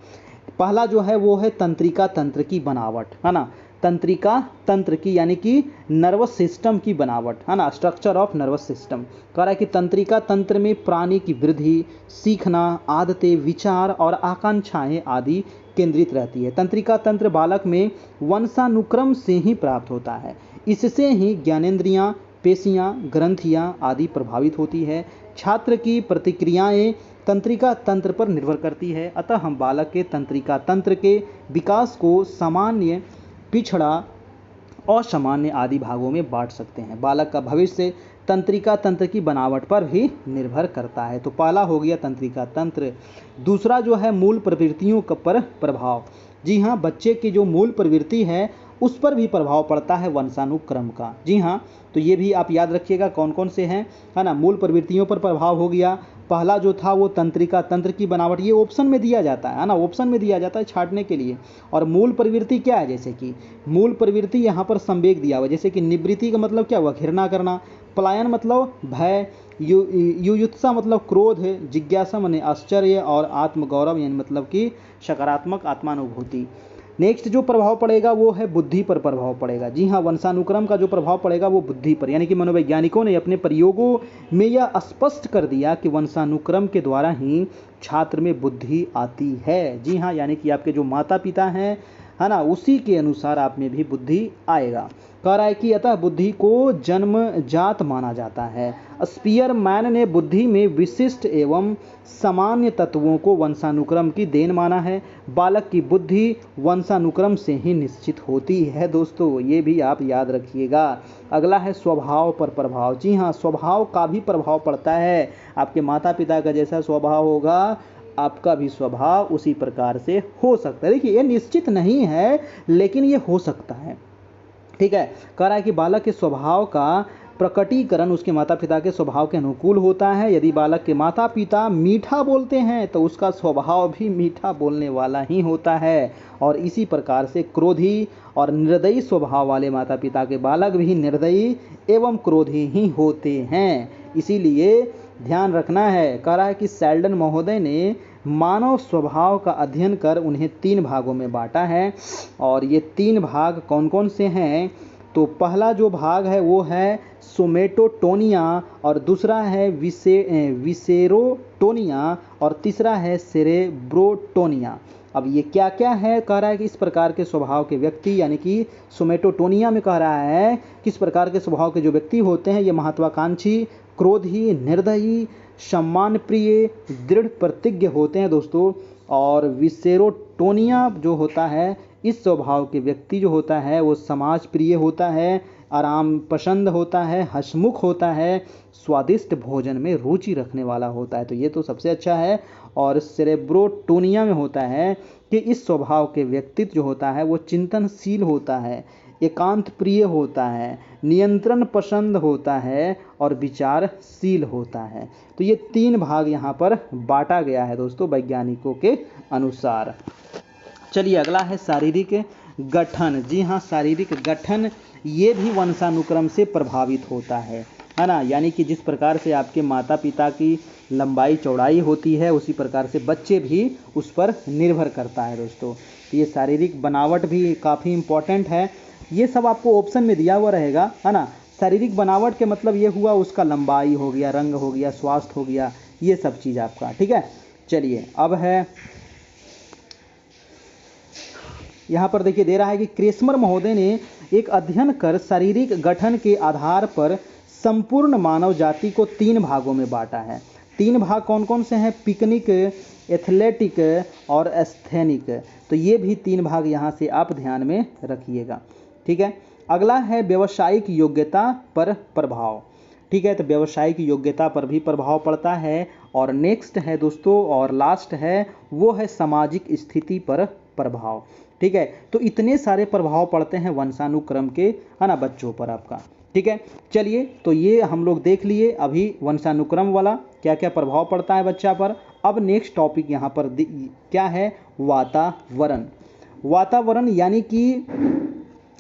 पहला जो है वो है तंत्रिका तंत्र की बनावट, है ना। तंत्रिका तंत्र की यानी कि नर्वस सिस्टम की बनावट, है ना, स्ट्रक्चर ऑफ नर्वस सिस्टम। कह रहा है कि तंत्रिका तंत्र में प्राणी की वृद्धि, सीखना, आदतें, विचार और आकांक्षाएं आदि केंद्रित रहती है। तंत्रिका तंत्र बालक में वंशानुक्रम से ही प्राप्त होता है। इससे ही ज्ञानेंद्रियां, पेशियां, ग्रंथियां आदि प्रभावित होती है। छात्र की प्रतिक्रियाएं तंत्रिका तंत्र पर निर्भर करती है। अतः हम बालक के तंत्रिका तंत्र के विकास को सामान्य, पिछड़ा, असामान्य आदि भागों में बांट सकते हैं। बालक का भविष्य तंत्रिका तंत्र की बनावट पर भी निर्भर करता है। तो पहला हो गया तंत्रिका तंत्र। दूसरा जो है मूल प्रवृत्तियों पर प्रभाव। जी हाँ, बच्चे की जो मूल प्रवृत्ति है उस पर भी प्रभाव पड़ता है वंशानुक्रम का। जी हाँ, तो ये भी आप याद रखिएगा कौन कौन से हैं, है ना। मूल प्रवृत्तियों पर प्रभाव हो गया। पहला जो था वो तंत्रिका तंत्र की बनावट, ये ऑप्शन में दिया जाता है ना, ऑप्शन में दिया जाता है छांटने के लिए। और मूल प्रवृत्ति क्या है, जैसे कि मूल प्रवृत्ति यहाँ पर संवेग दिया हुआ, जैसे कि निवृत्ति का मतलब क्या हुआ, घृणा करना, पलायन मतलब भय, युयुत्सा मतलब क्रोध, जिज्ञासा माने आश्चर्य, और आत्मगौरव यानी मतलब कि सकारात्मक आत्मानुभूति। नेक्स्ट जो प्रभाव पड़ेगा वो है बुद्धि पर प्रभाव पड़ेगा। जी हाँ, वंशानुक्रम का जो प्रभाव पड़ेगा वो बुद्धि पर, यानी कि मनोवैज्ञानिकों ने अपने प्रयोगों में यह स्पष्ट कर दिया कि वंशानुक्रम के द्वारा ही छात्र में बुद्धि आती है। जी हाँ, यानी कि आपके जो माता पिता हैं, है ना, उसी के अनुसार आप में भी बुद्धि आएगा। कह रहा है कि अतः बुद्धि को जन्मजात माना जाता है। स्पीयरमैन ने बुद्धि में विशिष्ट एवं सामान्य तत्वों को वंशानुक्रम की देन माना है। बालक की बुद्धि वंशानुक्रम से ही निश्चित होती है। दोस्तों, ये भी आप याद रखिएगा। अगला है स्वभाव पर प्रभाव। जी हाँ, स्वभाव का भी प्रभाव पड़ता है। आपके माता पिता का जैसा स्वभाव होगा आपका भी स्वभाव उसी प्रकार से हो सकता है। देखिए, ये निश्चित नहीं है लेकिन ये हो सकता है। ठीक है, कह रहा है कि बालक के स्वभाव का प्रकटीकरण उसके माता पिता के स्वभाव के अनुकूल होता है। यदि बालक के माता पिता मीठा बोलते हैं तो उसका स्वभाव भी मीठा बोलने वाला ही होता है। और इसी प्रकार से क्रोधी और निर्दयी स्वभाव वाले माता पिता के बालक भी निर्दयी एवं क्रोधी ही होते हैं। इसीलिए ध्यान रखना है। कह रहा है कि सेल्डन महोदय ने मानव स्वभाव का अध्ययन कर उन्हें 3 भागों में बांटा है। और ये 3 भाग कौन कौन से हैं, तो पहला जो भाग है वो है सोमेटोटोनिया, और दूसरा है विसेरोटोनिया, और तीसरा है सेरेब्रोटोनिया। अब ये क्या क्या है, कह रहा है कि इस प्रकार के स्वभाव के व्यक्ति, यानी कि सोमेटोटोनिया में कह रहा है किस प्रकार के स्वभाव के जो व्यक्ति होते हैं, ये महत्वाकांक्षी, क्रोधी, निर्दयी, सम्मान प्रिय, दृढ़ प्रतिज्ञ होते हैं दोस्तों। और विसेरोटोनिया जो होता है, इस स्वभाव के व्यक्ति जो होता है वो समाज प्रिय होता है, आराम पसंद होता है, हंसमुख होता है, स्वादिष्ट भोजन में रुचि रखने वाला होता है। तो ये तो सबसे अच्छा है। और सेरेब्रोटोनिया में होता है कि इस स्वभाव के व्यक्तित्व जो होता है वो चिंतनशील होता है, एकांत प्रिय होता है, नियंत्रण पसंद होता है और विचारशील होता है। तो ये 3 भाग यहाँ पर बांटा गया है दोस्तों वैज्ञानिकों के अनुसार। चलिए, अगला है शारीरिक गठन। जी हाँ, शारीरिक गठन ये भी वंशानुक्रम से प्रभावित होता है ना। यानी कि जिस प्रकार से आपके माता पिता की लंबाई चौड़ाई होती है उसी प्रकार से बच्चे भी उस पर निर्भर करता है दोस्तों। तो ये शारीरिक बनावट भी काफ़ी इम्पोर्टेंट है। ये सब आपको ऑप्शन में दिया हुआ रहेगा, है ना। शारीरिक बनावट के मतलब ये हुआ उसका लंबाई हो गया, रंग हो गया, स्वास्थ्य हो गया, ये सब चीज़ आपका। ठीक है, चलिए अब है यहाँ पर देखिए दे रहा है कि क्रेस्मर महोदय ने एक अध्ययन कर शारीरिक गठन के आधार पर संपूर्ण मानव जाति को 3 भागों में बांटा है। 3 भाग कौन कौन से हैं? पिकनिक, एथलेटिक और एस्थेनिक। तो ये भी 3 भाग यहाँ से आप ध्यान में रखिएगा, ठीक है। अगला है व्यावसायिक योग्यता पर प्रभाव, ठीक है। तो व्यावसायिक योग्यता पर भी प्रभाव पड़ता है। और नेक्स्ट है दोस्तों, और लास्ट है, वो है सामाजिक स्थिति पर प्रभाव, ठीक है। तो इतने सारे प्रभाव पड़ते हैं वंशानुक्रम के, है ना, बच्चों पर आपका, ठीक है। चलिए, तो ये हम लोग देख लिए अभी वंशानुक्रम वाला क्या क्या प्रभाव पड़ता है बच्चा पर। अब नेक्स्ट टॉपिक यहाँ पर क्या है? वातावरण। वातावरण यानी कि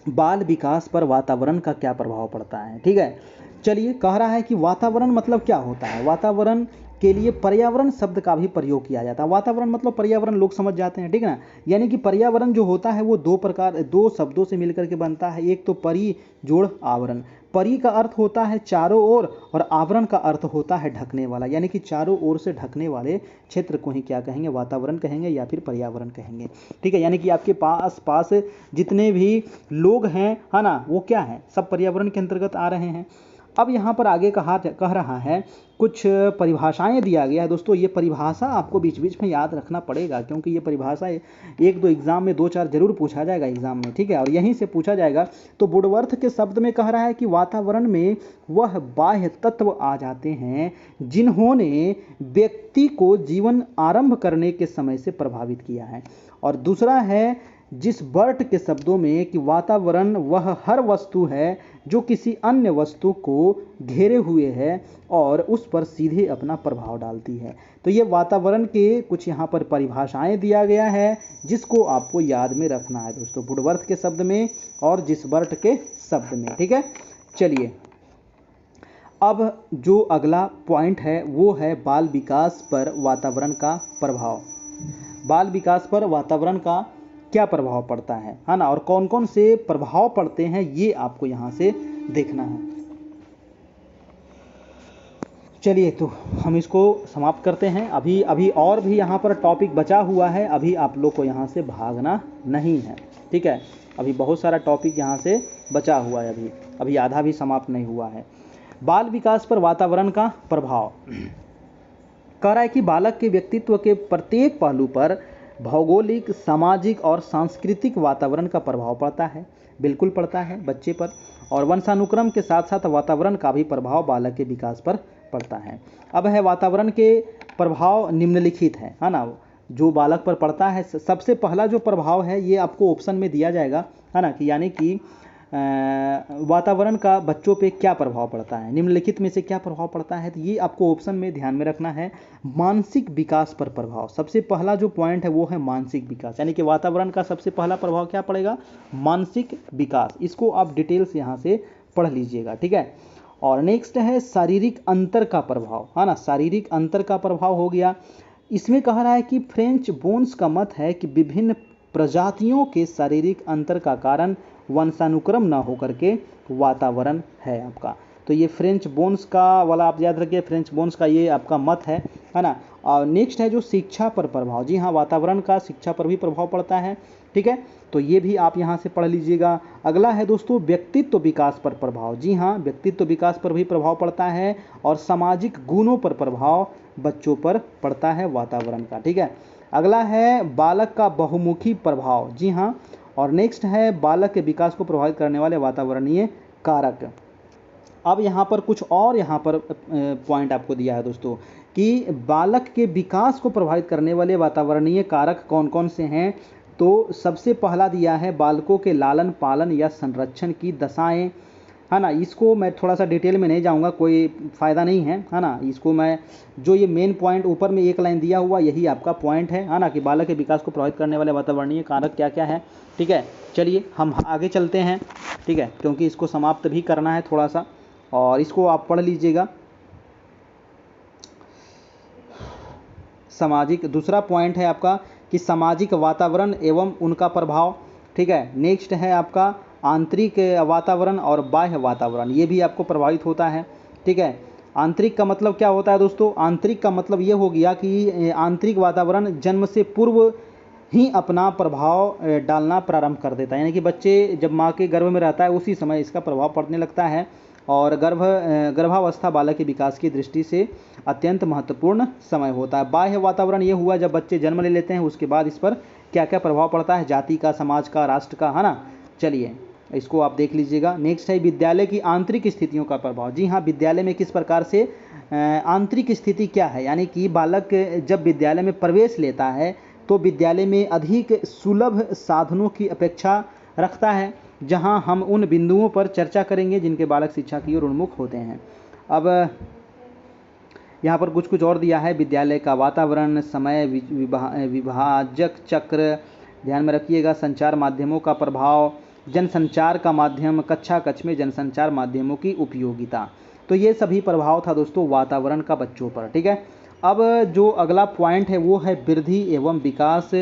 बाल विकास पर वातावरण का क्या प्रभाव पड़ता है, ठीक है। चलिए, कह रहा है कि वातावरण मतलब क्या होता है। वातावरण के लिए पर्यावरण शब्द का भी प्रयोग किया जाता है। वातावरण मतलब पर्यावरण लोग समझ जाते हैं, ठीक है ना। यानी कि पर्यावरण जो होता है वो 2 शब्दों से मिलकर के बनता है। एक तो परि जोड़ आवरण। परि का अर्थ होता है चारों ओर, और आवरण का अर्थ होता है ढकने वाला, यानी कि चारों ओर से ढकने वाले क्षेत्र को ही क्या कहेंगे? वातावरण कहेंगे या फिर पर्यावरण कहेंगे, ठीक है। यानी कि आपके पास जितने भी लोग हैं, है ना, वो क्या है? सब पर्यावरण के अंतर्गत आ रहे हैं। अब यहाँ पर आगे कह रहा है, कुछ परिभाषाएं दिया गया है दोस्तों। ये परिभाषा आपको बीच बीच में याद रखना पड़ेगा, क्योंकि ये परिभाषा 1-2 एग्जाम में 2-4 जरूर पूछा जाएगा एग्जाम में, ठीक है। और यहीं से पूछा जाएगा। तो वुडवर्थ के शब्द में कह रहा है कि वातावरण में वह बाह्य तत्व आ जाते हैं जिन्होंने व्यक्ति को जीवन आरंभ करने के समय से प्रभावित किया है। और दूसरा है जिस बर्ट के शब्दों में कि वातावरण वह हर वस्तु है जो किसी अन्य वस्तु को घेरे हुए है और उस पर सीधे अपना प्रभाव डालती है। तो ये वातावरण के कुछ यहाँ पर परिभाषाएं दिया गया है, जिसको आपको याद में रखना है दोस्तों, वुडवर्थ के शब्द में और जिस बर्ट के शब्द में, ठीक है। चलिए, अब जो अगला पॉइंट है वो है बाल विकास पर वातावरण का प्रभाव। बाल विकास पर वातावरण का क्या प्रभाव पड़ता है ना, और कौन कौन से प्रभाव पड़ते हैं ये आपको यहाँ से देखना है। चलिए, तो हम इसको समाप्त करते हैं। अभी और भी यहाँ पर टॉपिक बचा हुआ है, अभी आप लोग को यहाँ से भागना नहीं है, ठीक है। अभी बहुत सारा टॉपिक यहाँ से बचा हुआ है, अभी आधा भी समाप्त नहीं हुआ है। बाल विकास पर वातावरण का प्रभाव कह रहा है कि बालक के व्यक्तित्व के प्रत्येक पहलू पर भौगोलिक, सामाजिक और सांस्कृतिक वातावरण का प्रभाव पड़ता है। बिल्कुल पड़ता है बच्चे पर। और वंशानुक्रम के साथ साथ वातावरण का भी प्रभाव बालक के विकास पर पड़ता है। अब है वातावरण के प्रभाव निम्नलिखित है ना, जो बालक पर पड़ता है। सबसे पहला जो प्रभाव है ये आपको ऑप्शन में दिया जाएगा, है ना, कि यानी कि वातावरण का बच्चों पे क्या प्रभाव पड़ता है, निम्नलिखित में से क्या प्रभाव पड़ता है। तो ये आपको ऑप्शन में ध्यान में रखना है। मानसिक विकास पर प्रभाव, सबसे पहला जो पॉइंट है वो है मानसिक विकास, यानी कि वातावरण का सबसे पहला प्रभाव क्या पड़ेगा? मानसिक विकास। इसको आप डिटेल्स यहाँ से पढ़ लीजिएगा, ठीक है। और नेक्स्ट है शारीरिक अंतर का प्रभाव, है ना, शारीरिक अंतर का प्रभाव हो गया। इसमें कह रहा है कि फ्रेंच बोन्स का मत है कि विभिन्न प्रजातियों के शारीरिक अंतर का कारण वंशानुक्रम ना होकर के वातावरण है आपका। तो ये फ्रेंच बोन्स का वाला आप याद रखिए, फ्रेंच बोन्स का ये आपका मत है ना। और नेक्स्ट है जो शिक्षा पर प्रभाव। जी हाँ, वातावरण का शिक्षा पर भी प्रभाव पड़ता है, ठीक है। तो ये भी आप यहाँ से पढ़ लीजिएगा। अगला है दोस्तों व्यक्तित्व विकास पर प्रभाव। जी हाँ, व्यक्तित्व विकास पर भी प्रभाव पड़ता है। और सामाजिक गुणों पर प्रभाव बच्चों पर पड़ता है वातावरण का, ठीक है। अगला है बालक का बहुमुखी प्रभाव। जी हाँ, और नेक्स्ट है बालक के विकास को प्रभावित करने वाले वातावरणीय कारक। अब यहाँ पर कुछ और यहाँ पर पॉइंट आपको दिया है दोस्तों, कि बालक के विकास को प्रभावित करने वाले वातावरणीय कारक कौन कौन से हैं। तो सबसे पहला दिया है बालकों के लालन पालन या संरक्षण की दशाएं, है ना। इसको मैं थोड़ा सा डिटेल में नहीं जाऊंगा, कोई फ़ायदा नहीं है ना। इसको मैं जो ये मेन पॉइंट ऊपर में एक लाइन दिया हुआ यही आपका पॉइंट है ना, कि बालक के विकास को प्रभावित करने वाले वातावरणीय कारक क्या क्या है, ठीक है। चलिए हम आगे चलते हैं, ठीक है, क्योंकि इसको समाप्त भी करना है थोड़ा सा, और इसको आप पढ़ लीजिएगा। सामाजिक, दूसरा पॉइंट है आपका कि सामाजिक वातावरण एवं उनका प्रभाव, ठीक है। नेक्स्ट है आपका आंतरिक वातावरण और बाह्य वातावरण, ये भी आपको प्रभावित होता है, ठीक है। आंतरिक का मतलब क्या होता है दोस्तों? आंतरिक का मतलब ये हो गया कि आंतरिक वातावरण जन्म से पूर्व ही अपना प्रभाव डालना प्रारंभ कर देता है, यानी कि बच्चे जब माँ के गर्भ में रहता है उसी समय इसका प्रभाव पड़ने लगता है और गर्भावस्था बालक के विकास की दृष्टि से अत्यंत महत्वपूर्ण समय होता है। बाह्य वातावरण ये हुआ जब बच्चे जन्म ले लेते हैं, उसके बाद इस पर क्या क्या प्रभाव पड़ता है, जाति का, समाज का, राष्ट्र का, है ना। चलिए इसको आप देख लीजिएगा। नेक्स्ट है विद्यालय की आंतरिक स्थितियों का प्रभाव। जी हाँ, विद्यालय में किस प्रकार से आंतरिक स्थिति क्या है, यानी कि बालक जब विद्यालय में प्रवेश लेता है तो विद्यालय में अधिक सुलभ साधनों की अपेक्षा रखता है, जहां हम उन बिंदुओं पर चर्चा करेंगे जिनके बालक शिक्षा की ओर उन्मुख होते हैं। अब यहाँ पर कुछ कुछ और दिया है। विद्यालय का वातावरण, समय विभाजक चक्र, ध्यान में रखिएगा, संचार माध्यमों का प्रभाव, जनसंचार का माध्यम, कक्षा कक्ष में जनसंचार माध्यमों की उपयोगिता। तो ये सभी प्रभाव था दोस्तों वातावरण का बच्चों पर, ठीक है। अब जो अगला पॉइंट है वो है वृद्धि एवं विकास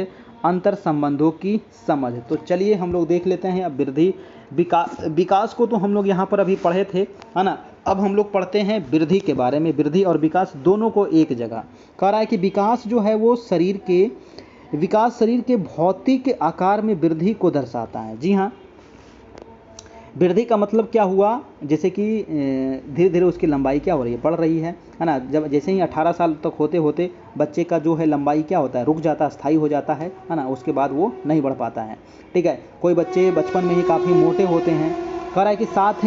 अंतर संबंधों की समझ। तो चलिए हम लोग देख लेते हैं। अब वृद्धि विकास को तो हम लोग यहाँ पर अभी पढ़े थे, है ना। अब हम लोग पढ़ते हैं वृद्धि के बारे में। वृद्धि और विकास दोनों को एक जगह कह रहा है कि विकास जो है वो शरीर के भौतिक आकार में वृद्धि को दर्शाता है। जी हाँ, वृद्धि का मतलब क्या हुआ, जैसे कि धीरे धीरे उसकी लंबाई क्या हो रही है, बढ़ रही है ना। जब जैसे ही 18 साल तक होते होते बच्चे का जो है लंबाई क्या होता है, रुक जाता है, स्थायी हो जाता है ना। उसके बाद वो नहीं बढ़ पाता है, ठीक है। कोई बच्चे बचपन में ही काफ़ी मोटे होते हैं। कह रहा है कि साथ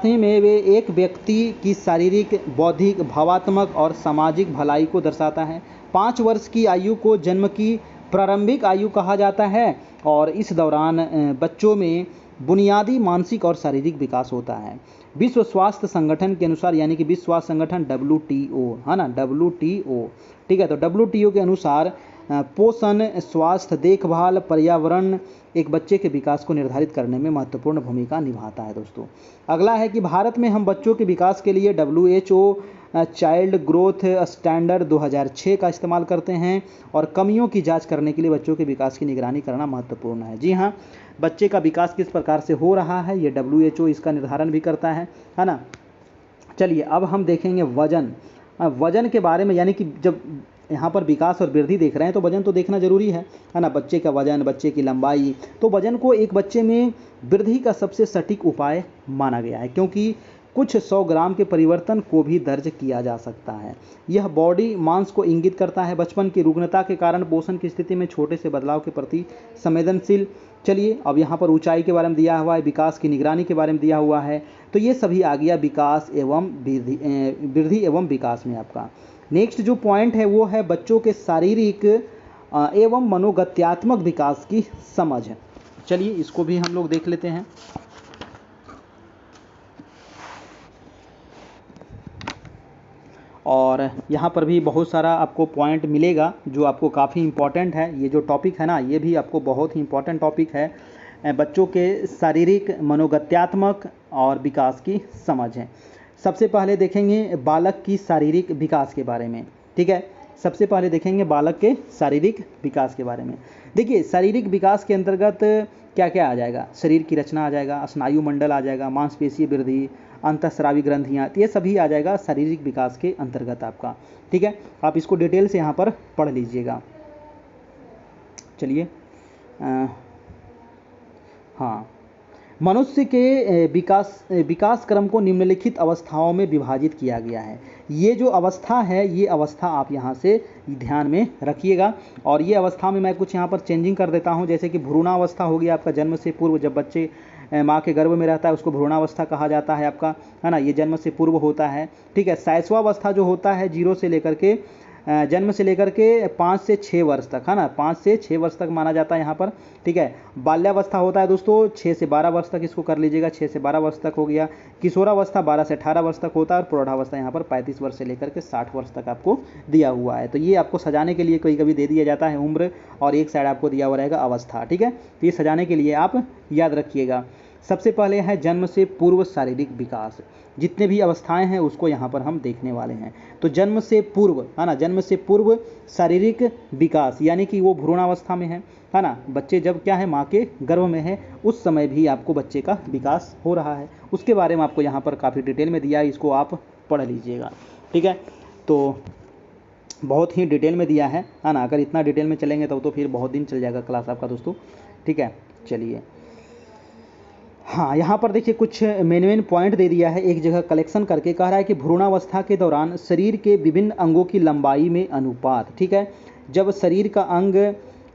ही में वे एक व्यक्ति की शारीरिक, बौद्धिक, भावात्मक और सामाजिक भलाई को दर्शाता है। 5 वर्ष की आयु को जन्म की प्रारंभिक आयु कहा जाता है और इस दौरान बच्चों में बुनियादी मानसिक और शारीरिक विकास होता है। विश्व स्वास्थ्य संगठन के अनुसार, यानी कि विश्व स्वास्थ्य संगठन WTO, है ना, WTO, ठीक है। तो WTO के अनुसार पोषण, स्वास्थ्य देखभाल, पर्यावरण एक बच्चे के विकास को निर्धारित करने में महत्वपूर्ण भूमिका निभाता है दोस्तों। अगला है कि भारत में हम बच्चों के विकास के लिए WHO चाइल्ड ग्रोथ स्टैंडर्ड 2006 का इस्तेमाल करते हैं और कमियों की जांच करने के लिए बच्चों के विकास की निगरानी करना महत्वपूर्ण है। जी हाँ, बच्चे का विकास किस प्रकार से हो रहा है ये WHO इसका निर्धारण भी करता है ना। चलिए अब हम देखेंगे वजन। वजन के बारे में, यानी कि जब यहाँ पर विकास और वृद्धि देख रहे हैं तो वजन तो देखना जरूरी है ना। बच्चे का वजन, बच्चे की लंबाई, तो वजन को एक बच्चे में वृद्धि का सबसे सटीक उपाय माना गया है, क्योंकि कुछ 100 ग्राम के परिवर्तन को भी दर्ज किया जा सकता है। यह बॉडी मांस को इंगित करता है। बचपन की रुग्णता के कारण पोषण की स्थिति में छोटे से बदलाव के प्रति संवेदनशील। चलिए अब यहाँ पर ऊंचाई के बारे में दिया हुआ है, विकास की निगरानी के बारे में दिया हुआ है। तो ये सभी आ गया विकास एवं वृद्धि एवं विकास में आपका। नेक्स्ट जो पॉइंट है वो है बच्चों के शारीरिक एवं मनोगत्यात्मक विकास की समझ। चलिए इसको भी हम लोग देख लेते हैं। और यहाँ पर भी बहुत सारा आपको पॉइंट मिलेगा जो आपको काफ़ी इम्पॉर्टेंट है। ये जो टॉपिक है ना, ये भी आपको बहुत ही इम्पॉर्टेंट टॉपिक है। बच्चों के शारीरिक, मनोगत्यात्मक और विकास की समझ है। सबसे पहले देखेंगे बालक की शारीरिक विकास के बारे में, ठीक है। सबसे पहले देखेंगे बालक के शारीरिक विकास के बारे में। देखिए शारीरिक विकास के अंतर्गत क्या क्या आ जाएगा, शरीर की रचना आ जाएगा, स्नायु मंडल आ जाएगा, मांसपेशीय वृद्धि, अंतःस्रावी ग्रंथियाँ, ये सभी आ जाएगा शारीरिक विकास के अंतर्गत आपका, ठीक है। आप इसको डिटेल से यहाँ पर पढ़ लीजिएगा। चलिए हाँ, मनुष्य के विकास क्रम को निम्नलिखित अवस्थाओं में विभाजित किया गया है। ये जो अवस्था है, ये अवस्था आप यहाँ से ध्यान में रखिएगा। और ये अवस्था में मैं कुछ यहाँ पर चेंजिंग कर देता हूँ, जैसे कि भ्रूणावस्था हो गया आपका जन्म से पूर्व, जब बच्चे माँ के गर्भ में रहता है उसको भ्रूणावस्था कहा जाता है आपका, है ना। ये जन्म से पूर्व होता है, ठीक है। शैशवावस्था जो होता है जन्म से लेकर के 5 से 6 वर्ष तक, है ना, 5 से 6 वर्ष तक माना जाता है यहाँ पर, ठीक है। बाल्यावस्था होता है दोस्तों 6 से 12 वर्ष तक, इसको कर लीजिएगा, 6 से 12 वर्ष तक हो गया। किशोरावस्था 12 से 18 वर्ष तक होता है और प्रौढ़ावस्था यहाँ पर 35 वर्ष से लेकर के 60 वर्ष तक आपको दिया हुआ है। तो ये आपको सजाने के लिए कभी कभी दे दिया जाता है उम्र, और एक साइड आपको दिया हुआ रहेगा अवस्था, ठीक है। तो ये सजाने के लिए आप याद रखिएगा। सबसे पहले है जन्म से पूर्व शारीरिक विकास। जितने भी अवस्थाएं हैं उसको यहाँ पर हम देखने वाले हैं। तो जन्म से पूर्व, है ना, जन्म से पूर्व शारीरिक विकास, यानी कि वो भ्रूणावस्था में है ना। बच्चे जब क्या है, माँ के गर्भ में है, उस समय भी आपको बच्चे का विकास हो रहा है। उसके बारे में आपको यहाँ पर काफ़ी डिटेल में दिया है, इसको आप पढ़ लीजिएगा, ठीक है। तो बहुत ही डिटेल में दिया है ना। अगर इतना डिटेल में चलेंगे तब तो फिर बहुत दिन चल जाएगा क्लास आपका दोस्तों, ठीक है। चलिए हाँ, यहाँ पर देखिए कुछ मेन पॉइंट दे दिया है, एक जगह कलेक्शन करके कह रहा है कि भ्रूणावस्था के दौरान शरीर के विभिन्न अंगों की लंबाई में अनुपात। ठीक है, जब शरीर का अंग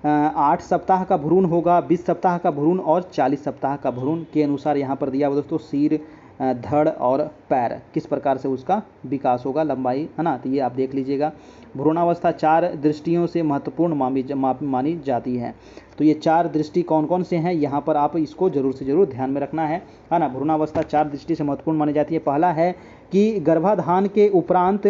8 सप्ताह का भ्रूण होगा, 20 सप्ताह का भ्रूण और 40 सप्ताह का भ्रूण के अनुसार यहाँ पर दिया हुआ दोस्तों सिर, धड़ और पैर किस प्रकार से उसका विकास होगा, लंबाई, है ना। तो ये आप देख लीजिएगा। भ्रूणावस्था 4 दृष्टियों से महत्वपूर्ण मानी जाती है। तो ये 4 दृष्टि कौन कौन से हैं, यहाँ पर आप इसको जरूर से जरूर ध्यान में रखना है ना। भ्रूणावस्था 4 दृष्टि से महत्वपूर्ण मानी जाती है। पहला है कि गर्भाधान के उपरांत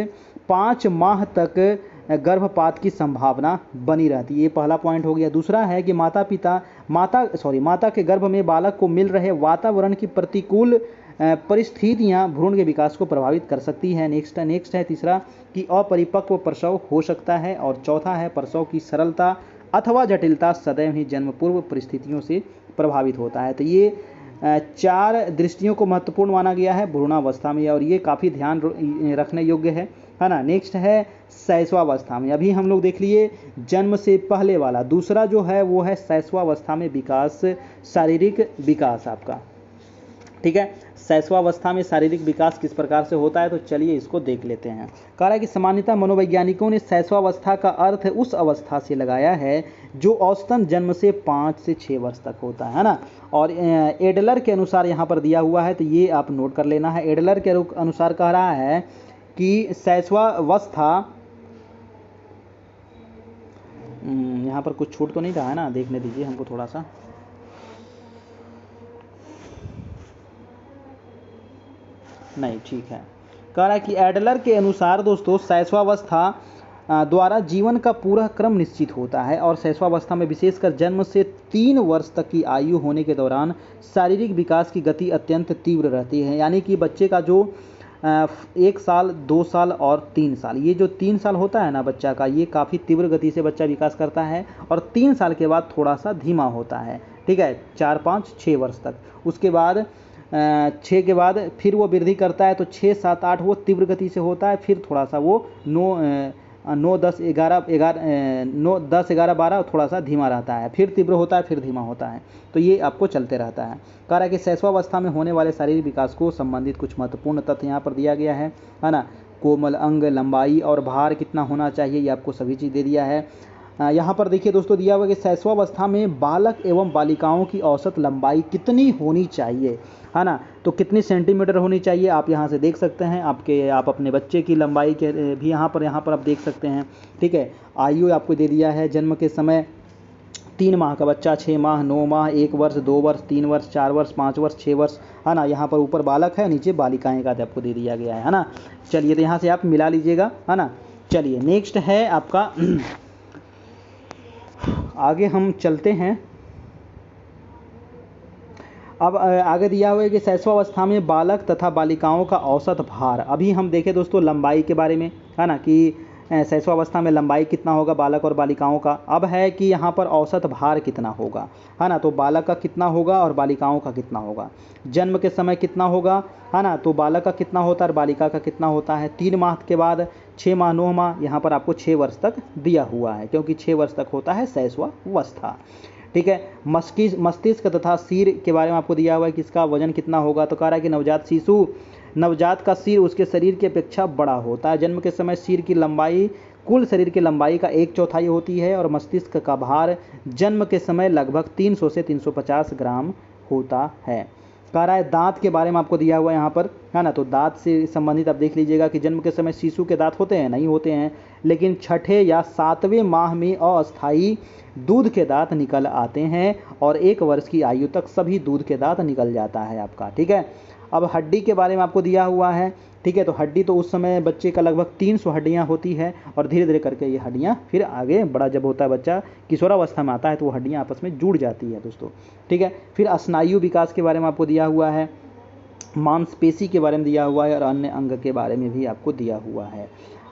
5 माह तक गर्भपात की संभावना बनी रहती है, ये पहला पॉइंट हो गया। दूसरा है कि माता के गर्भ में बालक को मिल रहे वातावरण की प्रतिकूल परिस्थितियां भ्रूण के विकास को प्रभावित कर सकती है। नेक्स्ट है तीसरा कि अपरिपक्व प्रसव हो सकता है। और चौथा है प्रसव की सरलता अथवा जटिलता सदैव ही जन्म पूर्व परिस्थितियों से प्रभावित होता है। तो ये 4 दृष्टियों को महत्वपूर्ण माना गया है भ्रूणावस्था में, और ये काफ़ी ध्यान रखने योग्य है ना। नेक्स्ट है शैशवावस्था में। अभी हम लोग देख लिए जन्म से पहले वाला। दूसरा जो है वो है शैशवावस्था में विकास, शारीरिक विकास आपका। ठीक है, शैशवावस्था में शारीरिक विकास किस प्रकार से होता है, तो चलिए इसको देख लेते हैं। कह रहा है कि सामान्यतः मनोवैज्ञानिकों ने शैशवावस्था का अर्थ उस अवस्था से लगाया है जो औसतन जन्म से 5 से 6 वर्ष तक होता है ना। और एडलर के अनुसार यहाँ पर दिया हुआ है, तो ये आप नोट कर लेना है। एडलर के अनुसार कह रहा है कि शैशवावस्था, यहाँ पर कुछ छूट तो नहीं रहा है ना, देखने दीजिए हमको थोड़ा सा। नहीं, ठीक है। कह रहा है कि एडलर के अनुसार दोस्तों शैशवावस्था द्वारा जीवन का पूरा क्रम निश्चित होता है, और शैशवावस्था में विशेषकर जन्म से 3 वर्ष तक की आयु होने के दौरान शारीरिक विकास की गति अत्यंत तीव्र रहती है। यानी कि बच्चे का जो 1 साल, 2 साल और 3 साल, ये जो 3 साल होता है ना बच्चा का, ये काफ़ी तीव्र गति से बच्चा विकास करता है, और 3 साल के बाद थोड़ा सा धीमा होता है। ठीक है, 4, 5, 6 वर्ष तक। उसके बाद 6 के बाद फिर वो वृद्धि करता है, तो 6, 7, 8 वो तीव्र गति से होता है, फिर थोड़ा सा वो 9, 10, 11, 12 थोड़ा सा धीमा रहता है, फिर तीव्र होता है, फिर धीमा होता है। तो ये आपको चलते रहता है। कह रहा है कि शैशवावस्था में होने वाले शारीरिक विकास को संबंधित कुछ महत्वपूर्ण तथ्य यहाँ पर दिया गया है ना। कोमल अंग, लंबाई और भार कितना होना चाहिए, ये आपको सभी चीज़ दे दिया है। यहाँ पर देखिए दोस्तों दिया हुआ कि शैशवावस्था में बालक एवं बालिकाओं की औसत लंबाई कितनी होनी चाहिए, है ना। तो कितनी सेंटीमीटर होनी चाहिए आप यहाँ से देख सकते हैं। आप अपने बच्चे की लंबाई के भी यहाँ पर आप देख सकते हैं। ठीक है, आयु आपको दे दिया है। जन्म के समय 3 माह का बच्चा, 6 माह, 9 माह, 1 वर्ष, 2 वर्ष, 3 वर्ष, 4 वर्ष, 5 वर्ष, 6 वर्ष, है ना। यहाँ पर ऊपर बालक है, नीचे बालिकाएँ का आपको दे दिया गया है ना। चलिए, तो यहाँ से आप मिला लीजिएगा, है ना। चलिए, नेक्स्ट है आपका आगे हम चलते हैं। अब आगे दिया हुआ है कि शैशवावस्था में बालक तथा बालिकाओं का औसत भार। अभी हम देखें दोस्तों लंबाई के बारे में, है ना, कि शैशवावस्था में लंबाई कितना होगा बालक और बालिकाओं का। अब है कि यहाँ पर औसत भार कितना होगा, है ना। तो बालक का कितना होगा और बालिकाओं का कितना होगा। जन्म के समय कितना होगा, है ना, तो बालक का कितना होता है और बालिका का कितना होता है। 3 माह के बाद 6 माह, 9 माह, यहाँ पर आपको 6 वर्ष तक दिया हुआ है, क्योंकि 6 वर्ष तक होता है शैशवावस्था। ठीक है, मस्तिष्क तथा सिर के बारे में आपको दिया हुआ है कि इसका वजन कितना होगा। तो कह रहा है कि नवजात का सिर उसके शरीर की अपेक्षा बड़ा होता है। जन्म के समय सिर की लंबाई कुल शरीर की लंबाई का 1/4 होती है, और मस्तिष्क का भार जन्म के समय लगभग 300 से 350 ग्राम होता है। कह रहा है दांत के बारे में आपको दिया हुआ है यहाँ पर, है ना। तो दांत से संबंधित आप देख लीजिएगा कि जन्म के समय शिशु के दांत होते हैं, नहीं होते हैं, लेकिन 6ठे या 7वें माह में अस्थायी दूध के दांत निकल आते हैं, और 1 वर्ष की आयु तक सभी दूध के दांत निकल जाता है आपका। ठीक है, अब हड्डी के बारे में आपको दिया हुआ है। ठीक है, तो हड्डी तो उस समय बच्चे का लगभग 300 हड्डियाँ होती है, और धीरे धीरे करके ये हड्डियाँ फिर आगे बड़ा जब होता है बच्चा किशोरावस्था में आता है, तो वो हड्डियाँ आपस में जुड़ जाती है दोस्तों। ठीक है, फिर स्नायु विकास के बारे में आपको दिया हुआ है, मांसपेशी के बारे में दिया हुआ है, और अन्य अंग के बारे में भी आपको दिया हुआ है।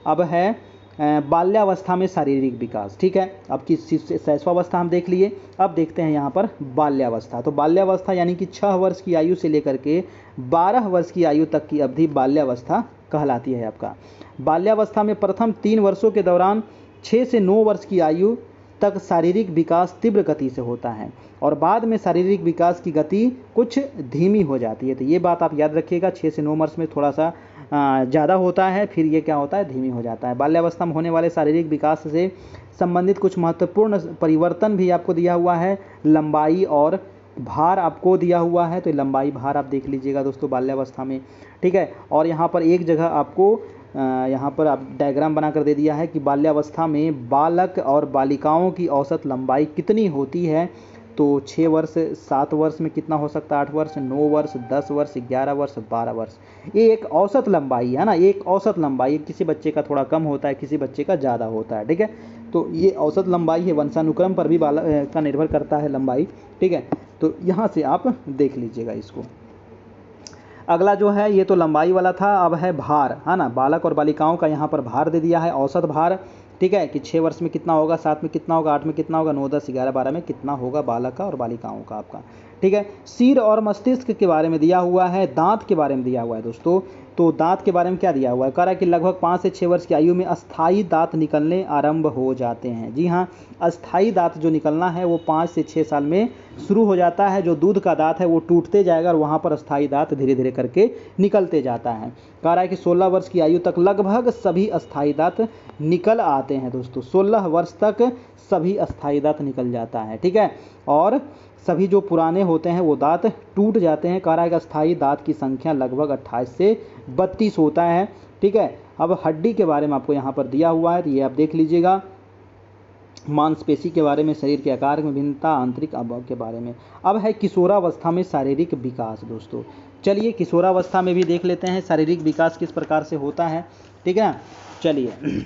अब है बाल्यावस्था में शारीरिक विकास। ठीक है, अब की शैशवावस्था हम देख लिए, अब देखते हैं यहाँ पर बाल्यावस्था। तो बाल्यावस्था यानी कि 6 वर्ष की आयु से लेकर के 12 वर्ष की आयु तक की अवधि बाल्यावस्था कहलाती है आपका। बाल्यावस्था में प्रथम 3 वर्षों के दौरान 6 से 9 वर्ष की आयु तक शारीरिक विकास तीव्र गति से होता है और बाद में शारीरिक विकास की गति कुछ धीमी हो जाती है। तो ये बात आप याद रखिएगा, 6 से 9 वर्ष में थोड़ा सा ज़्यादा होता है, फिर ये क्या होता है, धीमी हो जाता है। बाल्यावस्था में होने वाले शारीरिक विकास से संबंधित कुछ महत्वपूर्ण परिवर्तन भी आपको दिया हुआ है। लंबाई और भार आपको दिया हुआ है, तो लंबाई भार आप देख लीजिएगा दोस्तों बाल्यावस्था में, ठीक है। और यहाँ पर एक जगह आपको यहाँ पर आप डायग्राम बनाकर दे दिया है कि बाल्यावस्था में बालक और बालिकाओं की औसत लंबाई कितनी होती है। तो 6 वर्ष, 7 वर्ष में कितना हो सकता है, 8 वर्ष, 9 वर्ष, 10 वर्ष, 11 वर्ष, 12 वर्ष। ये एक औसत लंबाई है ना, एक औसत लंबाई, किसी बच्चे का थोड़ा कम होता है, किसी बच्चे का ज़्यादा होता है, ठीक है। तो ये औसत लंबाई है, वंशानुक्रम पर भी बालक का निर्भर करता है लंबाई, ठीक है। तो यहाँ से आप देख लीजिएगा इसको। अगला जो है ये तो लंबाई वाला था, अब है भार, है ना। बालक और बालिकाओं का यहाँ पर भार दे दिया है, औसत भार, ठीक है, कि 6 वर्ष में कितना होगा, 7 में कितना होगा, 8 में कितना होगा, 9, 10, 11, 12 में कितना होगा बालक का और बालिकाओं का आपका, ठीक है। सिर और मस्तिष्क के बारे में दिया हुआ है, दांत के बारे में दिया हुआ है दोस्तों। तो दांत के बारे में क्या दिया हुआ है, कह रहा है कि लगभग 5 से 6 वर्ष की आयु में अस्थायी दांत निकलने आरंभ हो जाते हैं। जी हाँ, अस्थायी दांत जो निकलना है वो 5 से 6 साल में शुरू हो जाता है। जो दूध का दांत है वो टूटते जाएगा और वहाँ पर अस्थायी दांत धीरे धीरे करके निकलते जाता है। कह रहा है कि 16 वर्ष की आयु तक लगभग सभी अस्थायी दांत निकल आते हैं दोस्तों। 16 वर्ष तक सभी अस्थायी दांत निकल जाता है, ठीक है। और सभी जो पुराने होते हैं वो दांत टूट जाते हैं। कह रहा है कि अस्थायी दांत की संख्या लगभग 28 से 32 होता है, ठीक है। अब हड्डी के बारे में आपको यहाँ पर दिया हुआ है, तो ये आप देख लीजिएगा। मांसपेशी के बारे में, शरीर के आकार में भिन्नता, आंतरिक अवयव के बारे में। अब है किशोरावस्था में शारीरिक विकास दोस्तों। चलिए किशोरावस्था में भी देख लेते हैं शारीरिक विकास किस प्रकार से होता है, ठीक है। चलिए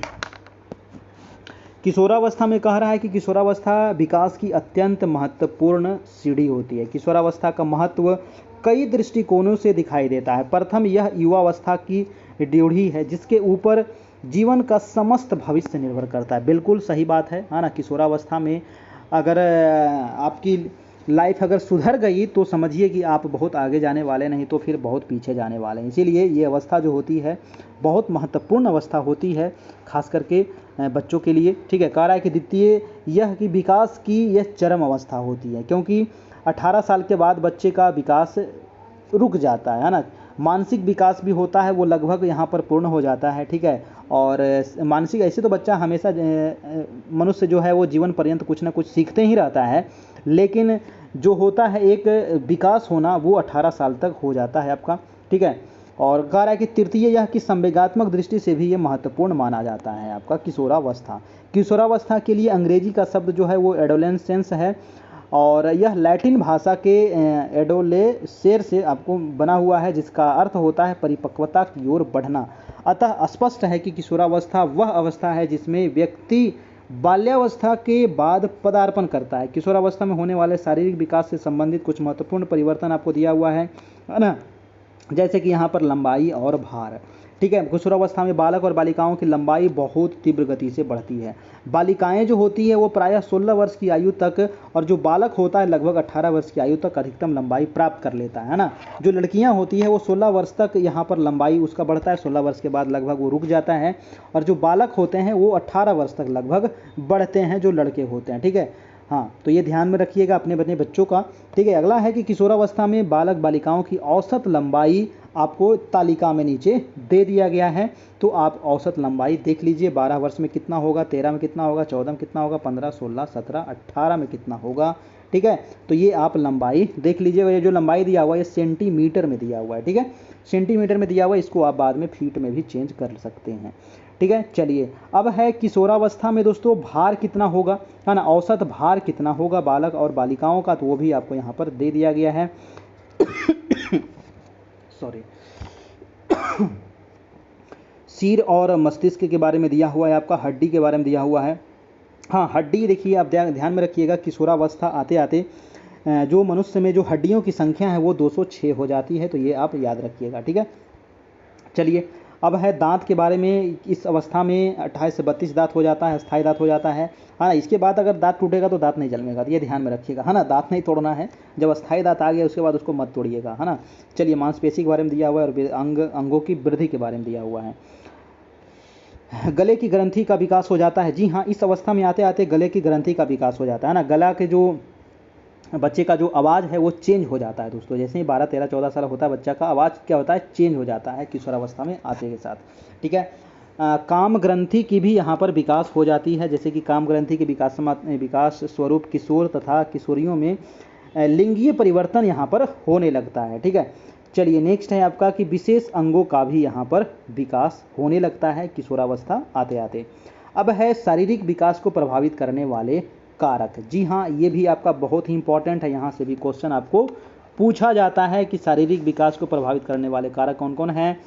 किशोरावस्था में कह रहा है कि किशोरावस्था विकास की अत्यंत महत्वपूर्ण सीढ़ी होती है। किशोरावस्था का महत्व कई दृष्टिकोणों से दिखाई देता है। प्रथम, यह युवावस्था की ड्योढ़ी है जिसके ऊपर जीवन का समस्त भविष्य निर्भर करता है। बिल्कुल सही बात है ना। किशोरावस्था में अगर आपकी लाइफ अगर सुधर गई तो समझिए कि आप बहुत आगे जाने वाले, नहीं तो फिर बहुत पीछे जाने वाले हैं। इसीलिए ये अवस्था जो होती है बहुत महत्वपूर्ण अवस्था होती है, खास करके बच्चों के लिए, ठीक है। कह रहा है कि द्वितीय यह कि विकास की यह चरम अवस्था होती है, क्योंकि 18 साल के बाद बच्चे का विकास रुक जाता है ना। मानसिक विकास भी होता है, वो लगभग यहाँ पर पूर्ण हो जाता है, ठीक है। और मानसिक, ऐसे तो बच्चा हमेशा मनुष्य जो है वो जीवन पर्यंत कुछ ना कुछ सीखते ही रहता है, लेकिन जो होता है एक विकास होना वो 18 साल तक हो जाता है आपका, ठीक है। और कह रहा है कि तृतीय यह कि संवेगात्मक दृष्टि से भी ये महत्वपूर्ण माना जाता है आपका किशोरावस्था। किशोरावस्था के लिए अंग्रेजी का शब्द जो है वो एडोलेसेंस है और यह लैटिन भाषा के एडोलेसेर से आपको बना हुआ है, जिसका अर्थ होता है परिपक्वता की ओर बढ़ना। अतः स्पष्ट है कि किशोरावस्था वह अवस्था है जिसमें व्यक्ति बाल्यावस्था के बाद पदार्पण करता है। किशोरावस्था में होने वाले शारीरिक विकास से संबंधित कुछ महत्वपूर्ण परिवर्तन आपको दिया हुआ है ना, जैसे कि यहाँ पर लंबाई और भार, ठीक है। किशोरावस्था में बालक और बालिकाओं की लंबाई बहुत तीव्र गति से बढ़ती है। बालिकाएं जो होती है वो प्रायः 16 वर्ष की आयु तक, और जो बालक होता है लगभग 18 वर्ष की आयु तक अधिकतम लंबाई प्राप्त कर लेता है ना। जो लड़कियां होती है वो 16 वर्ष तक यहाँ पर लंबाई उसका बढ़ता है, 16 वर्ष के बाद लगभग वो रुक जाता है। और जो बालक होते हैं वो 18 वर्ष तक लगभग बढ़ते हैं, जो लड़के होते हैं, ठीक है। हाँ, तो ये ध्यान में रखिएगा अपने बच्चों का, ठीक है। अगला है कि किशोरावस्था में बालक बालिकाओं की औसत लंबाई आपको तालिका में नीचे दे दिया गया है, तो आप औसत लंबाई देख लीजिए। 12 वर्ष में कितना होगा, 13 में कितना होगा, 14 में कितना होगा, 15, 16, 17, 18 में कितना होगा, ठीक है। तो ये आप लंबाई देख लीजिए। ये जो लंबाई दिया हुआ है ये सेंटीमीटर में दिया हुआ है, ठीक है। सेंटीमीटर में दिया हुआ है, इसको आप बाद में फीट में भी चेंज कर सकते हैं, ठीक है। चलिए अब है किशोरावस्था में दोस्तों भार कितना होगा, है ना, औसत भार कितना होगा बालक और बालिकाओं का, तो वो भी आपको यहाँ पर दे दिया गया है। सॉरी। सिर और मस्तिष्क के बारे में दिया हुआ है, आपका हड्डी के बारे में दिया हुआ है। हाँ, हड्डी देखिए आप ध्यान में रखिएगा, किशोरावस्था आते आते जो मनुष्य में जो हड्डियों की संख्या है वो 206 हो जाती है, तो ये आप याद रखिएगा, ठीक है। चलिए अब है दांत के बारे में। इस अवस्था में 28 से 32 दांत हो जाता है, अस्थायी दांत हो जाता है। हाँ, इसके बाद अगर दांत टूटेगा तो दांत नहीं जन्मेगा, ये ध्यान में रखिएगा, है ना। दांत नहीं तोड़ना है, जब अस्थायी दांत आ गया उसके बाद उसको मत तोड़िएगा, है ना। चलिए मांसपेशी के बारे में दिया हुआ है और अंगों की वृद्धि के बारे में दिया हुआ है। गले की ग्रंथि का विकास हो जाता है। जी हाँ, इस अवस्था में आते आते गले की ग्रंथि का विकास हो जाता है ना। गला के जो बच्चे का जो आवाज़ है वो चेंज हो जाता है दोस्तों। जैसे ही 12, 13, 14 साल होता है बच्चा का आवाज़ क्या होता है, चेंज हो जाता है किशोरावस्था में आते के साथ। ठीक है। काम ग्रंथि की भी यहाँ पर विकास हो जाती है। जैसे कि काम ग्रंथि के विकास स्वरूप किशोर तथा किशोरियों में लिंगीय परिवर्तन यहाँ पर होने लगता है। ठीक है। चलिए नेक्स्ट है आपका कि विशेष अंगों का भी यहाँ पर विकास होने लगता है किशोरावस्था आते आते। अब है शारीरिक विकास को प्रभावित करने वाले कारक। जी हाँ, ये भी आपका बहुत ही इंपॉर्टेंट है। यहाँ से भी क्वेश्चन आपको पूछा जाता है कि शारीरिक विकास को प्रभावित करने वाले कारक कौन कौन हैं।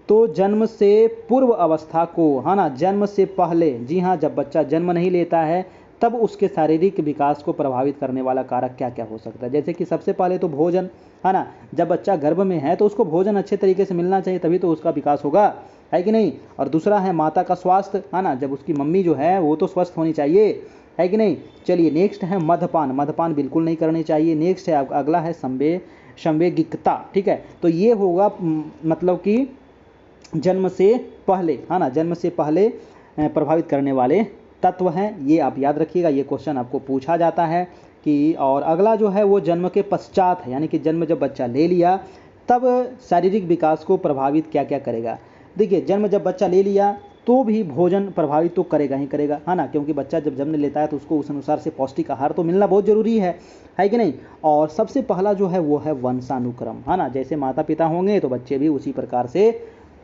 तो जन्म से पूर्व अवस्था को, है ना, जन्म से पहले, जी हाँ, जब बच्चा जन्म नहीं लेता है तब उसके शारीरिक विकास को प्रभावित करने वाला कारक क्या क्या हो सकता है। जैसे कि सबसे पहले तो भोजन, है ना, जब बच्चा गर्भ में है तो उसको भोजन अच्छे तरीके से मिलना चाहिए, तभी तो उसका विकास होगा, है कि नहीं। और दूसरा है माता का स्वास्थ्य, है ना, जब उसकी मम्मी जो है वो तो स्वस्थ होनी चाहिए, है कि नहीं। चलिए नेक्स्ट है मद्यपान, मद्यपान बिल्कुल नहीं करनी चाहिए। नेक्स्ट है अगला है संवेगिकता। ठीक है, तो ये होगा मतलब कि जन्म से पहले, है ना, जन्म से पहले प्रभावित करने वाले तत्व हैं। ये आप याद रखिएगा, ये क्वेश्चन आपको पूछा जाता है कि। और अगला जो है वो जन्म के पश्चात है, यानी कि जन्म जब बच्चा ले लिया तब शारीरिक विकास को प्रभावित क्या क्या करेगा। देखिए, जन्म जब बच्चा ले लिया तो भी भोजन प्रभावित तो करेगा ही करेगा, है ना, क्योंकि बच्चा जब जन्म लेता है तो उसको उस अनुसार से पौष्टिक आहार तो मिलना बहुत ज़रूरी है कि नहीं। और सबसे पहला जो है वो है वंशानुक्रम, है ना, जैसे माता पिता होंगे तो बच्चे भी उसी प्रकार से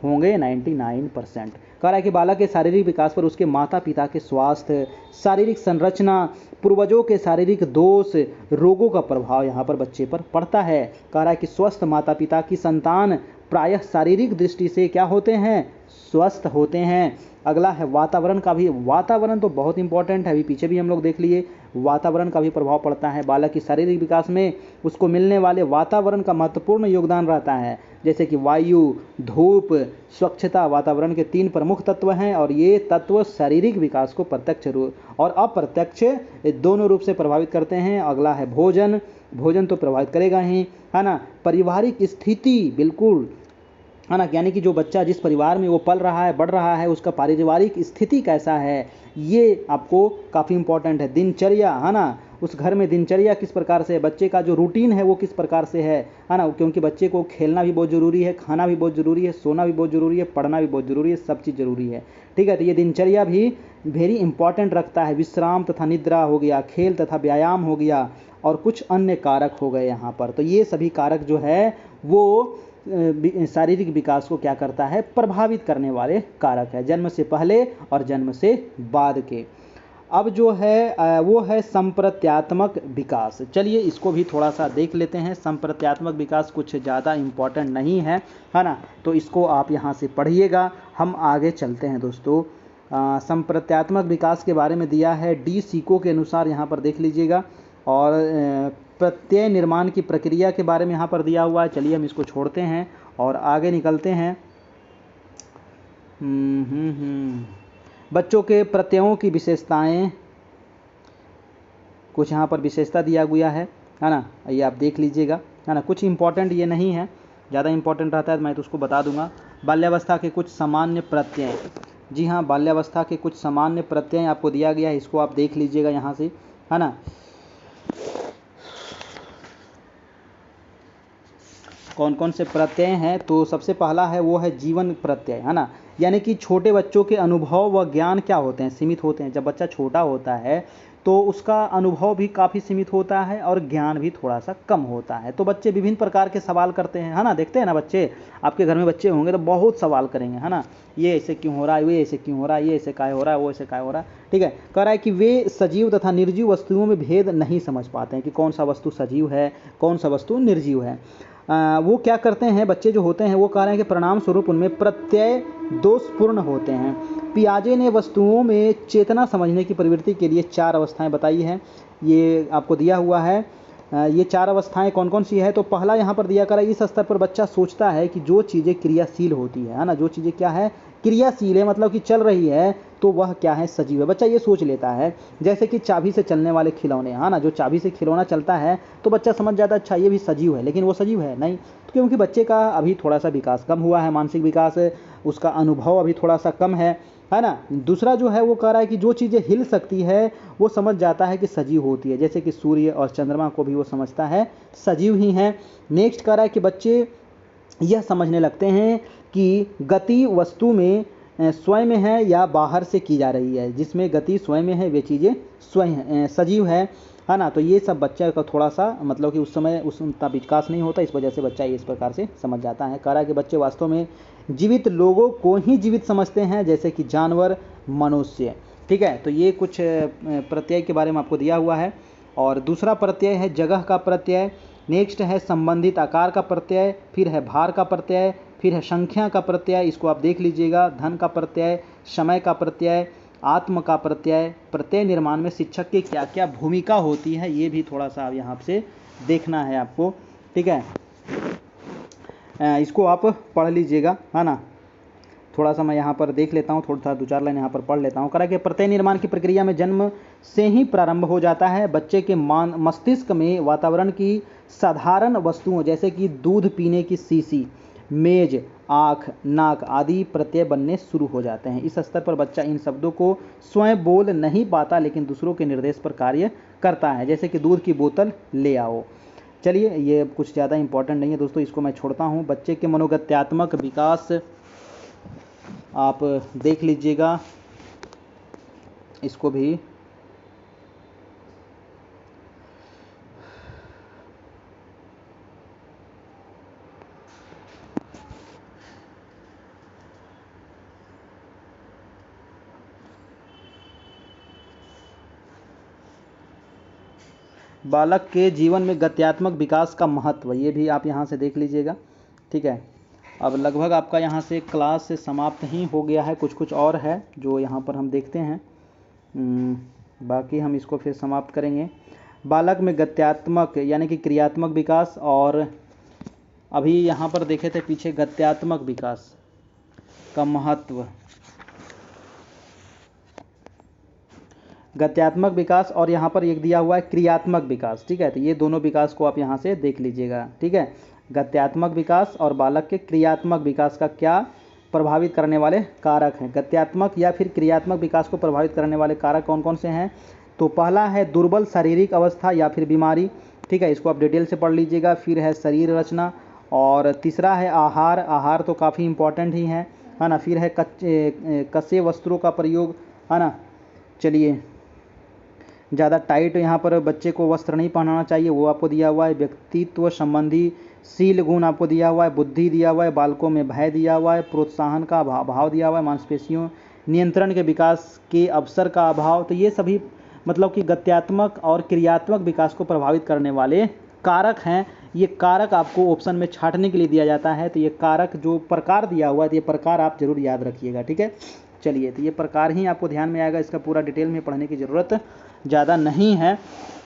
होंगे 99%। कह रहा है कि बालक के शारीरिक विकास पर उसके माता पिता के स्वास्थ्य, शारीरिक संरचना, पूर्वजों के शारीरिक दोष, रोगों का प्रभाव यहाँ पर बच्चे पर पड़ता है। कह रहा है कि स्वस्थ माता पिता की संतान प्रायः शारीरिक दृष्टि से क्या होते हैं, स्वस्थ होते हैं। अगला है वातावरण का भी, वातावरण तो बहुत इंपॉर्टेंट है, अभी पीछे भी हम लोग देख लिए, वातावरण का भी प्रभाव पड़ता है बालक की शारीरिक विकास में। उसको मिलने वाले वातावरण का महत्वपूर्ण योगदान रहता है, जैसे कि वायु, धूप, स्वच्छता, वातावरण के 3 प्रमुख तत्व हैं और ये तत्व शारीरिक विकास को प्रत्यक्ष रूप और अप्रत्यक्ष दोनों रूप से प्रभावित करते हैं। अगला है भोजन, भोजन तो प्रभावित करेगा ही, है ना। पारिवारिक स्थिति, बिल्कुल, है ना, यानी कि जो बच्चा जिस परिवार में वो पल रहा है, बढ़ रहा है, उसका पारिवारिक स्थिति कैसा है, ये आपको काफ़ी इंपॉर्टेंट है। दिनचर्या, है ना, उस घर में दिनचर्या किस प्रकार से है, बच्चे का जो रूटीन है वो किस प्रकार से है ना, क्योंकि बच्चे को खेलना भी बहुत ज़रूरी है, खाना भी बहुत ज़रूरी है, सोना भी बहुत ज़रूरी है, पढ़ना भी बहुत ज़रूरी है, सब चीज़ ज़रूरी है। ठीक है, तो ये दिनचर्या भी वेरी इंपॉर्टेंट रखता है। विश्राम तथा निद्रा हो गया, खेल तथा व्यायाम हो गया और कुछ अन्य कारक हो गए यहाँ पर। तो ये सभी कारक जो है वो शारीरिक विकास को क्या करता है, प्रभावित करने वाले कारक है, जन्म से पहले और जन्म से बाद के। अब जो है वो है संप्रत्यात्मक विकास। चलिए इसको भी थोड़ा सा देख लेते हैं। संप्रत्यात्मक विकास कुछ ज़्यादा इम्पॉर्टेंट नहीं है ना, तो इसको आप यहाँ से पढ़िएगा। हम आगे चलते हैं दोस्तों। संप्रत्यात्मक विकास के बारे में दिया है डी सीको के अनुसार, यहाँ पर देख लीजिएगा। और प्रत्यय निर्माण की प्रक्रिया के बारे में यहाँ पर दिया हुआ है। चलिए हम इसको छोड़ते हैं और आगे निकलते हैं। बच्चों के प्रत्ययों की विशेषताएं, कुछ यहाँ पर विशेषता दिया गया है ना, ये आप देख लीजिएगा, है ना। कुछ इंपॉर्टेंट ये नहीं है, ज़्यादा इंपॉर्टेंट रहता है तो मैं तो उसको बता दूंगा। बाल्यावस्था के कुछ सामान्य प्रत्यय, जी हाँ, बाल्यावस्था के कुछ सामान्य प्रत्यय आपको दिया गया है, इसको आप देख लीजिएगा यहाँ से, है ना। कौन कौन से प्रत्यय हैं, तो सबसे पहला है वो है जीवन प्रत्यय, है ना, यानी कि छोटे बच्चों के अनुभव व ज्ञान क्या होते हैं, सीमित होते हैं। जब बच्चा छोटा होता है तो उसका अनुभव भी काफ़ी सीमित होता है और ज्ञान भी थोड़ा सा कम होता है। तो बच्चे विभिन्न प्रकार के सवाल करते हैं, है ना, देखते हैं ना बच्चे, आपके घर में बच्चे होंगे तो बहुत सवाल करेंगे, है ना, ये ऐसे क्यों हो रहा है, ये ऐसे क्यों हो रहा है, ये ऐसे काय हो रहा है, वो ऐसे काय हो रहा है। ठीक है, कह रहा है कि वे सजीव तथा निर्जीव वस्तुओं में भेद नहीं समझ पाते हैं कि कौन सा वस्तु सजीव है, कौन सा वस्तु निर्जीव है। वो क्या करते हैं, बच्चे जो होते हैं वो कह रहे हैं कि परिणाम स्वरूप उनमें प्रत्यय दोषपूर्ण होते हैं। पियाजे ने वस्तुओं में चेतना समझने की प्रवृत्ति के लिए 4 अवस्थाएं बताई हैं, ये आपको दिया हुआ है। ये 4 अवस्थाएं कौन कौन सी है, तो पहला यहाँ पर दिया करा, इस स्तर पर बच्चा सोचता है कि जो चीज़ें क्रियाशील होती है ना, जो चीज़ें क्या है, क्रियाशील है, मतलब कि चल रही है, तो वह क्या है, सजीव है। बच्चा ये सोच लेता है, जैसे कि चाबी से चलने वाले खिलौने, हाँ ना, जो चाबी से खिलौना चलता है तो बच्चा समझ जाता है अच्छा ये भी सजीव है, लेकिन वो सजीव है नहीं, तो क्योंकि बच्चे का अभी थोड़ा सा विकास कम हुआ है, मानसिक विकास, उसका अनुभव अभी थोड़ा सा कम है ना। दूसरा जो है वो कह रहा है कि जो चीज़ें हिल सकती है वो समझ जाता है कि सजीव होती है, जैसे कि सूर्य और चंद्रमा को भी वो समझता है सजीव ही हैं। नेक्स्ट कह रहा है कि बच्चे यह समझने लगते हैं कि गति वस्तु में स्वयं में है या बाहर से की जा रही है, जिसमें गति स्वयं में है वे चीज़ें स्वयं सजीव है ना। तो ये सब बच्चे का थोड़ा सा मतलब कि उस समय उतना विकास नहीं होता, इस वजह से बच्चा इस प्रकार से समझ जाता है। कह रहा है कि बच्चे वास्तव में जीवित लोगों को ही जीवित समझते हैं, जैसे कि जानवर, मनुष्य। ठीक है, तो ये कुछ प्रत्यय के बारे में आपको दिया हुआ है। और दूसरा प्रत्यय है जगह का प्रत्यय, नेक्स्ट है संबंधित आकार का प्रत्यय, फिर है भार का प्रत्यय, फिर है संख्या का प्रत्यय, इसको आप देख लीजिएगा, धन का प्रत्यय, समय का प्रत्यय, आत्म का प्रत्यय। प्रत्यय निर्माण में शिक्षक की क्या क्या भूमिका होती है ये भी थोड़ा सा यहाँ से देखना है आपको। ठीक है, इसको आप पढ़ लीजिएगा, है ना। थोड़ा सा मैं यहाँ पर देख लेता हूँ, थोड़ा सा 2-4 लाइन यहाँ पर पढ़ लेता हूँ। कह रहा है कि प्रत्यय निर्माण की प्रक्रिया में जन्म से ही प्रारंभ हो जाता है। बच्चे के मस्तिष्क में वातावरण की साधारण वस्तुओं जैसे कि दूध पीने की शीशी, मेज, आँख, नाक आदि प्रत्यय बनने शुरू हो जाते हैं। इस स्तर पर बच्चा इन शब्दों को स्वयं बोल नहीं पाता, लेकिन दूसरों के निर्देश पर कार्य करता है, जैसे कि दूध की बोतल ले आओ। चलिए, ये कुछ ज़्यादा इंपॉर्टेंट नहीं है दोस्तों, इसको मैं छोड़ता हूँ। बच्चे के मनोगत्यात्मक विकास आप देख लीजिएगा, इसको भी बालक के जीवन में गत्यात्मक विकास का महत्व, ये भी आप यहाँ से देख लीजिएगा। ठीक है, अब लगभग आपका यहाँ से क्लास से समाप्त ही हो गया है, कुछ कुछ और है जो यहाँ पर हम देखते हैं, बाकी हम इसको फिर समाप्त करेंगे। बालक में गत्यात्मक यानी कि क्रियात्मक विकास, और अभी यहाँ पर देखे थे पीछे गत्यात्मक विकास का महत्व, गत्यात्मक विकास, और यहाँ पर एक दिया हुआ है क्रियात्मक विकास। ठीक है, तो ये दोनों विकास को आप यहाँ से देख लीजिएगा। ठीक है, गत्यात्मक विकास और बालक के क्रियात्मक विकास का क्या प्रभावित करने वाले कारक हैं। गत्यात्मक या फिर क्रियात्मक विकास को प्रभावित करने वाले कारक कौन कौन से हैं, तो पहला है दुर्बल शारीरिक अवस्था या फिर बीमारी। ठीक है, इसको आप डिटेल से पढ़ लीजिएगा। फिर है शरीर रचना, और तीसरा है आहार, आहार तो काफ़ी इंपॉर्टेंट ही है ना। फिर है कसे वस्त्रों का प्रयोग, है ना। चलिए, ज़्यादा टाइट यहाँ पर बच्चे को वस्त्र नहीं पहनाना चाहिए, वो आपको दिया हुआ है। व्यक्तित्व संबंधी शील गुण आपको दिया हुआ है, बुद्धि दिया हुआ है, बालकों में भय दिया हुआ है, प्रोत्साहन का अभाव दिया हुआ है, मांसपेशियों नियंत्रण के विकास के अवसर का अभाव। तो ये सभी मतलब कि गत्यात्मक और क्रियात्मक विकास को प्रभावित करने वाले कारक हैं। ये कारक आपको ऑप्शन में छांटने के लिए दिया जाता है, तो ये कारक जो प्रकार दिया हुआ है, तो ये प्रकार आप जरूर याद रखिएगा। ठीक है, चलिए, तो ये प्रकार ही आपको ध्यान में आएगा, इसका पूरा डिटेल में पढ़ने की ज़रूरत ज़्यादा नहीं है।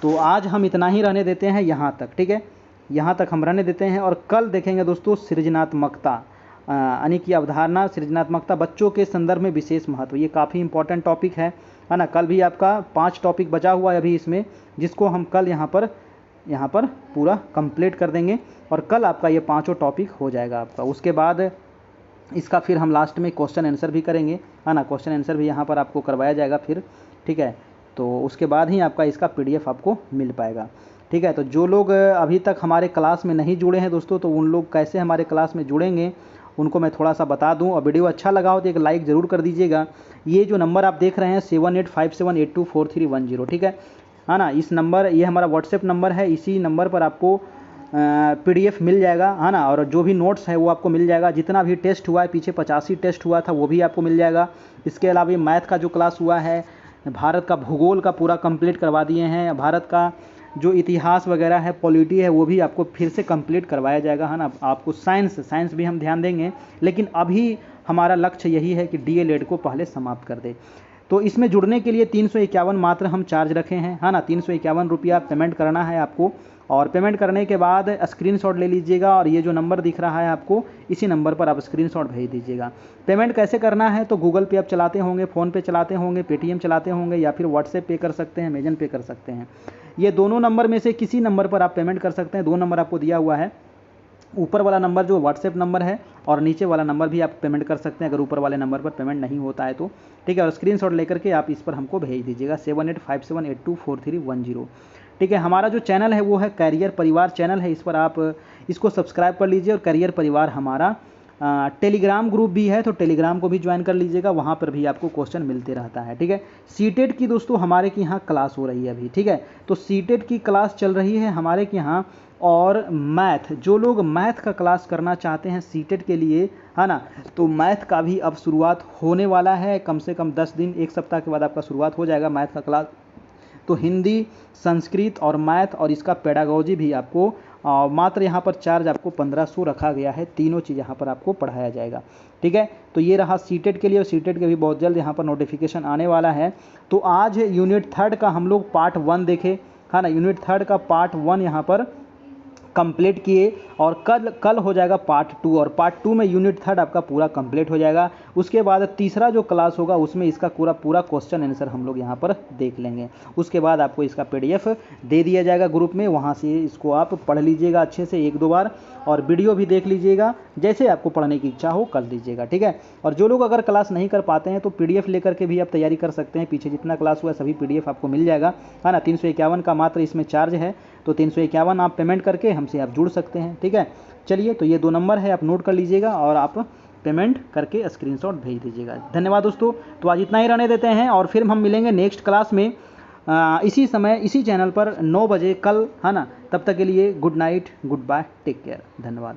तो आज हम इतना ही रहने देते हैं यहाँ तक। ठीक है, यहाँ तक हम रहने देते हैं, और कल देखेंगे दोस्तों सृजनात्मकता, यानी कि अवधारणा सृजनात्मकता, बच्चों के संदर्भ में विशेष महत्व। ये काफ़ी इंपॉर्टेंट टॉपिक है ना। कल भी आपका 5 टॉपिक बचा हुआ है अभी इसमें, जिसको हम कल यहाँ पर पूरा कंप्लीट कर देंगे, और कल आपका ये 5 टॉपिक हो जाएगा आपका। उसके बाद इसका फिर हम लास्ट में क्वेश्चन आंसर भी करेंगे, है ना। क्वेश्चन आंसर भी यहाँ पर आपको करवाया जाएगा फिर। ठीक है, तो उसके बाद ही आपका इसका PDF आपको मिल पाएगा। ठीक है, तो जो लोग अभी तक हमारे क्लास में नहीं जुड़े हैं दोस्तों, तो उन लोग कैसे हमारे क्लास में जुड़ेंगे उनको मैं थोड़ा सा बता दूं, और वीडियो अच्छा लगा हो तो एक लाइक ज़रूर कर दीजिएगा। ये जो नंबर आप देख रहे हैं 7857824310, ठीक है ना। इस नंबर, ये हमारा व्हाट्सएप नंबर है, इसी नंबर पर आपको PDF मिल जाएगा, है ना। और जो भी नोट्स है वो आपको मिल जाएगा। जितना भी टेस्ट हुआ है, पीछे 85 टेस्ट हुआ था, वो भी आपको मिल जाएगा। इसके अलावा मैथ का जो क्लास हुआ है, भारत का भूगोल का पूरा कंप्लीट करवा दिए हैं। भारत का जो इतिहास वगैरह है, पॉलिटी है, वो भी आपको फिर से कंप्लीट करवाया जाएगा, है ना। आपको साइंस भी हम ध्यान देंगे, लेकिन अभी हमारा लक्ष्य यही है कि DL.ED को पहले समाप्त कर दे। तो इसमें जुड़ने के लिए 351 मात्र हम चार्ज रखे हैं, है ना। 351 रुपया पेमेंट करना है आपको, और पेमेंट करने के बाद स्क्रीनशॉट ले लीजिएगा और ये जो नंबर दिख रहा है आपको, इसी नंबर पर आप स्क्रीनशॉट भेज दीजिएगा। पेमेंट कैसे करना है, तो गूगल पे आप चलाते होंगे, फ़ोनपे चलाते होंगे, पेटीएम चलाते होंगे, या फिर व्हाट्सएप पे कर सकते हैं, अमेजन पे कर सकते हैं। ये दोनों नंबर में से किसी नंबर पर आप पेमेंट कर सकते हैं। 2 नंबर आपको दिया हुआ है, ऊपर वाला नंबर जो व्हाट्सएप नंबर है और नीचे वाला नंबर भी आप पेमेंट कर सकते हैं अगर ऊपर वाले नंबर पर पेमेंट नहीं होता है तो, ठीक है। और स्क्रीनशॉट लेकर के आप इस पर हमको भेज दीजिएगा 7857824310, ठीक है। हमारा जो चैनल है वो है कैरियर परिवार चैनल है, इस पर आप इसको सब्सक्राइब कर लीजिए। और कैरियर परिवार हमारा टेलीग्राम ग्रुप भी है, तो टेलीग्राम को भी ज्वाइन कर लीजिएगा, वहाँ पर भी आपको क्वेश्चन मिलते रहता है, ठीक है। सीटेट की दोस्तों हमारे के यहाँ क्लास हो रही है अभी, ठीक है। तो सीटेट की क्लास चल रही है हमारे के यहाँ। और मैथ, जो लोग मैथ का क्लास करना चाहते हैं सीटेट के लिए, है ना, तो मैथ का भी अब शुरुआत होने वाला है। कम से कम 10 दिन, 1 सप्ताह के बाद आपका शुरुआत हो जाएगा मैथ का क्लास। तो हिंदी, संस्कृत और मैथ और इसका पेडागोजी भी आपको मात्र यहाँ पर चार्ज आपको 1500 रखा गया है। तीनों चीज़ यहाँ पर आपको पढ़ाया जाएगा, ठीक है। तो ये रहा सीटेट के लिए, और सीटेट के भी बहुत जल्द यहाँ पर नोटिफिकेशन आने वाला है। तो आज यूनिट 3 का हम लोग पार्ट 1 देखे, है ना। यूनिट 3 का पार्ट 1 यहाँ पर कंप्लीट किए, और कल हो जाएगा पार्ट 2, और पार्ट 2 में यूनिट 3 आपका पूरा कंप्लीट हो जाएगा। उसके बाद तीसरा जो क्लास होगा उसमें इसका पूरा क्वेश्चन आंसर हम लोग यहाँ पर देख लेंगे। उसके बाद आपको इसका PDF दे दिया जाएगा ग्रुप में, वहाँ से इसको आप पढ़ लीजिएगा अच्छे से 1-2 बार, और वीडियो भी देख लीजिएगा, जैसे आपको पढ़ने की इच्छा हो कर लीजिएगा, ठीक है। और जो लोग अगर क्लास नहीं कर पाते हैं तो PDF लेकर के भी आप तैयारी कर सकते हैं। पीछे जितना क्लास हुआ सभी PDF आपको मिल जाएगा, है ना। 351 का मात्र इसमें चार्ज है, तो 351 आप पेमेंट करके हमसे आप जुड़ सकते हैं, ठीक है। चलिए, तो ये 2 नंबर है, आप नोट कर लीजिएगा और आप पेमेंट करके स्क्रीनशॉट भेज दीजिएगा। धन्यवाद दोस्तों। तो आज इतना ही रहने देते हैं, और फिर हम मिलेंगे नेक्स्ट क्लास में इसी समय इसी चैनल पर 9 बजे कल, है ना। तब तक के लिए good night, good bye, take care, धन्यवाद।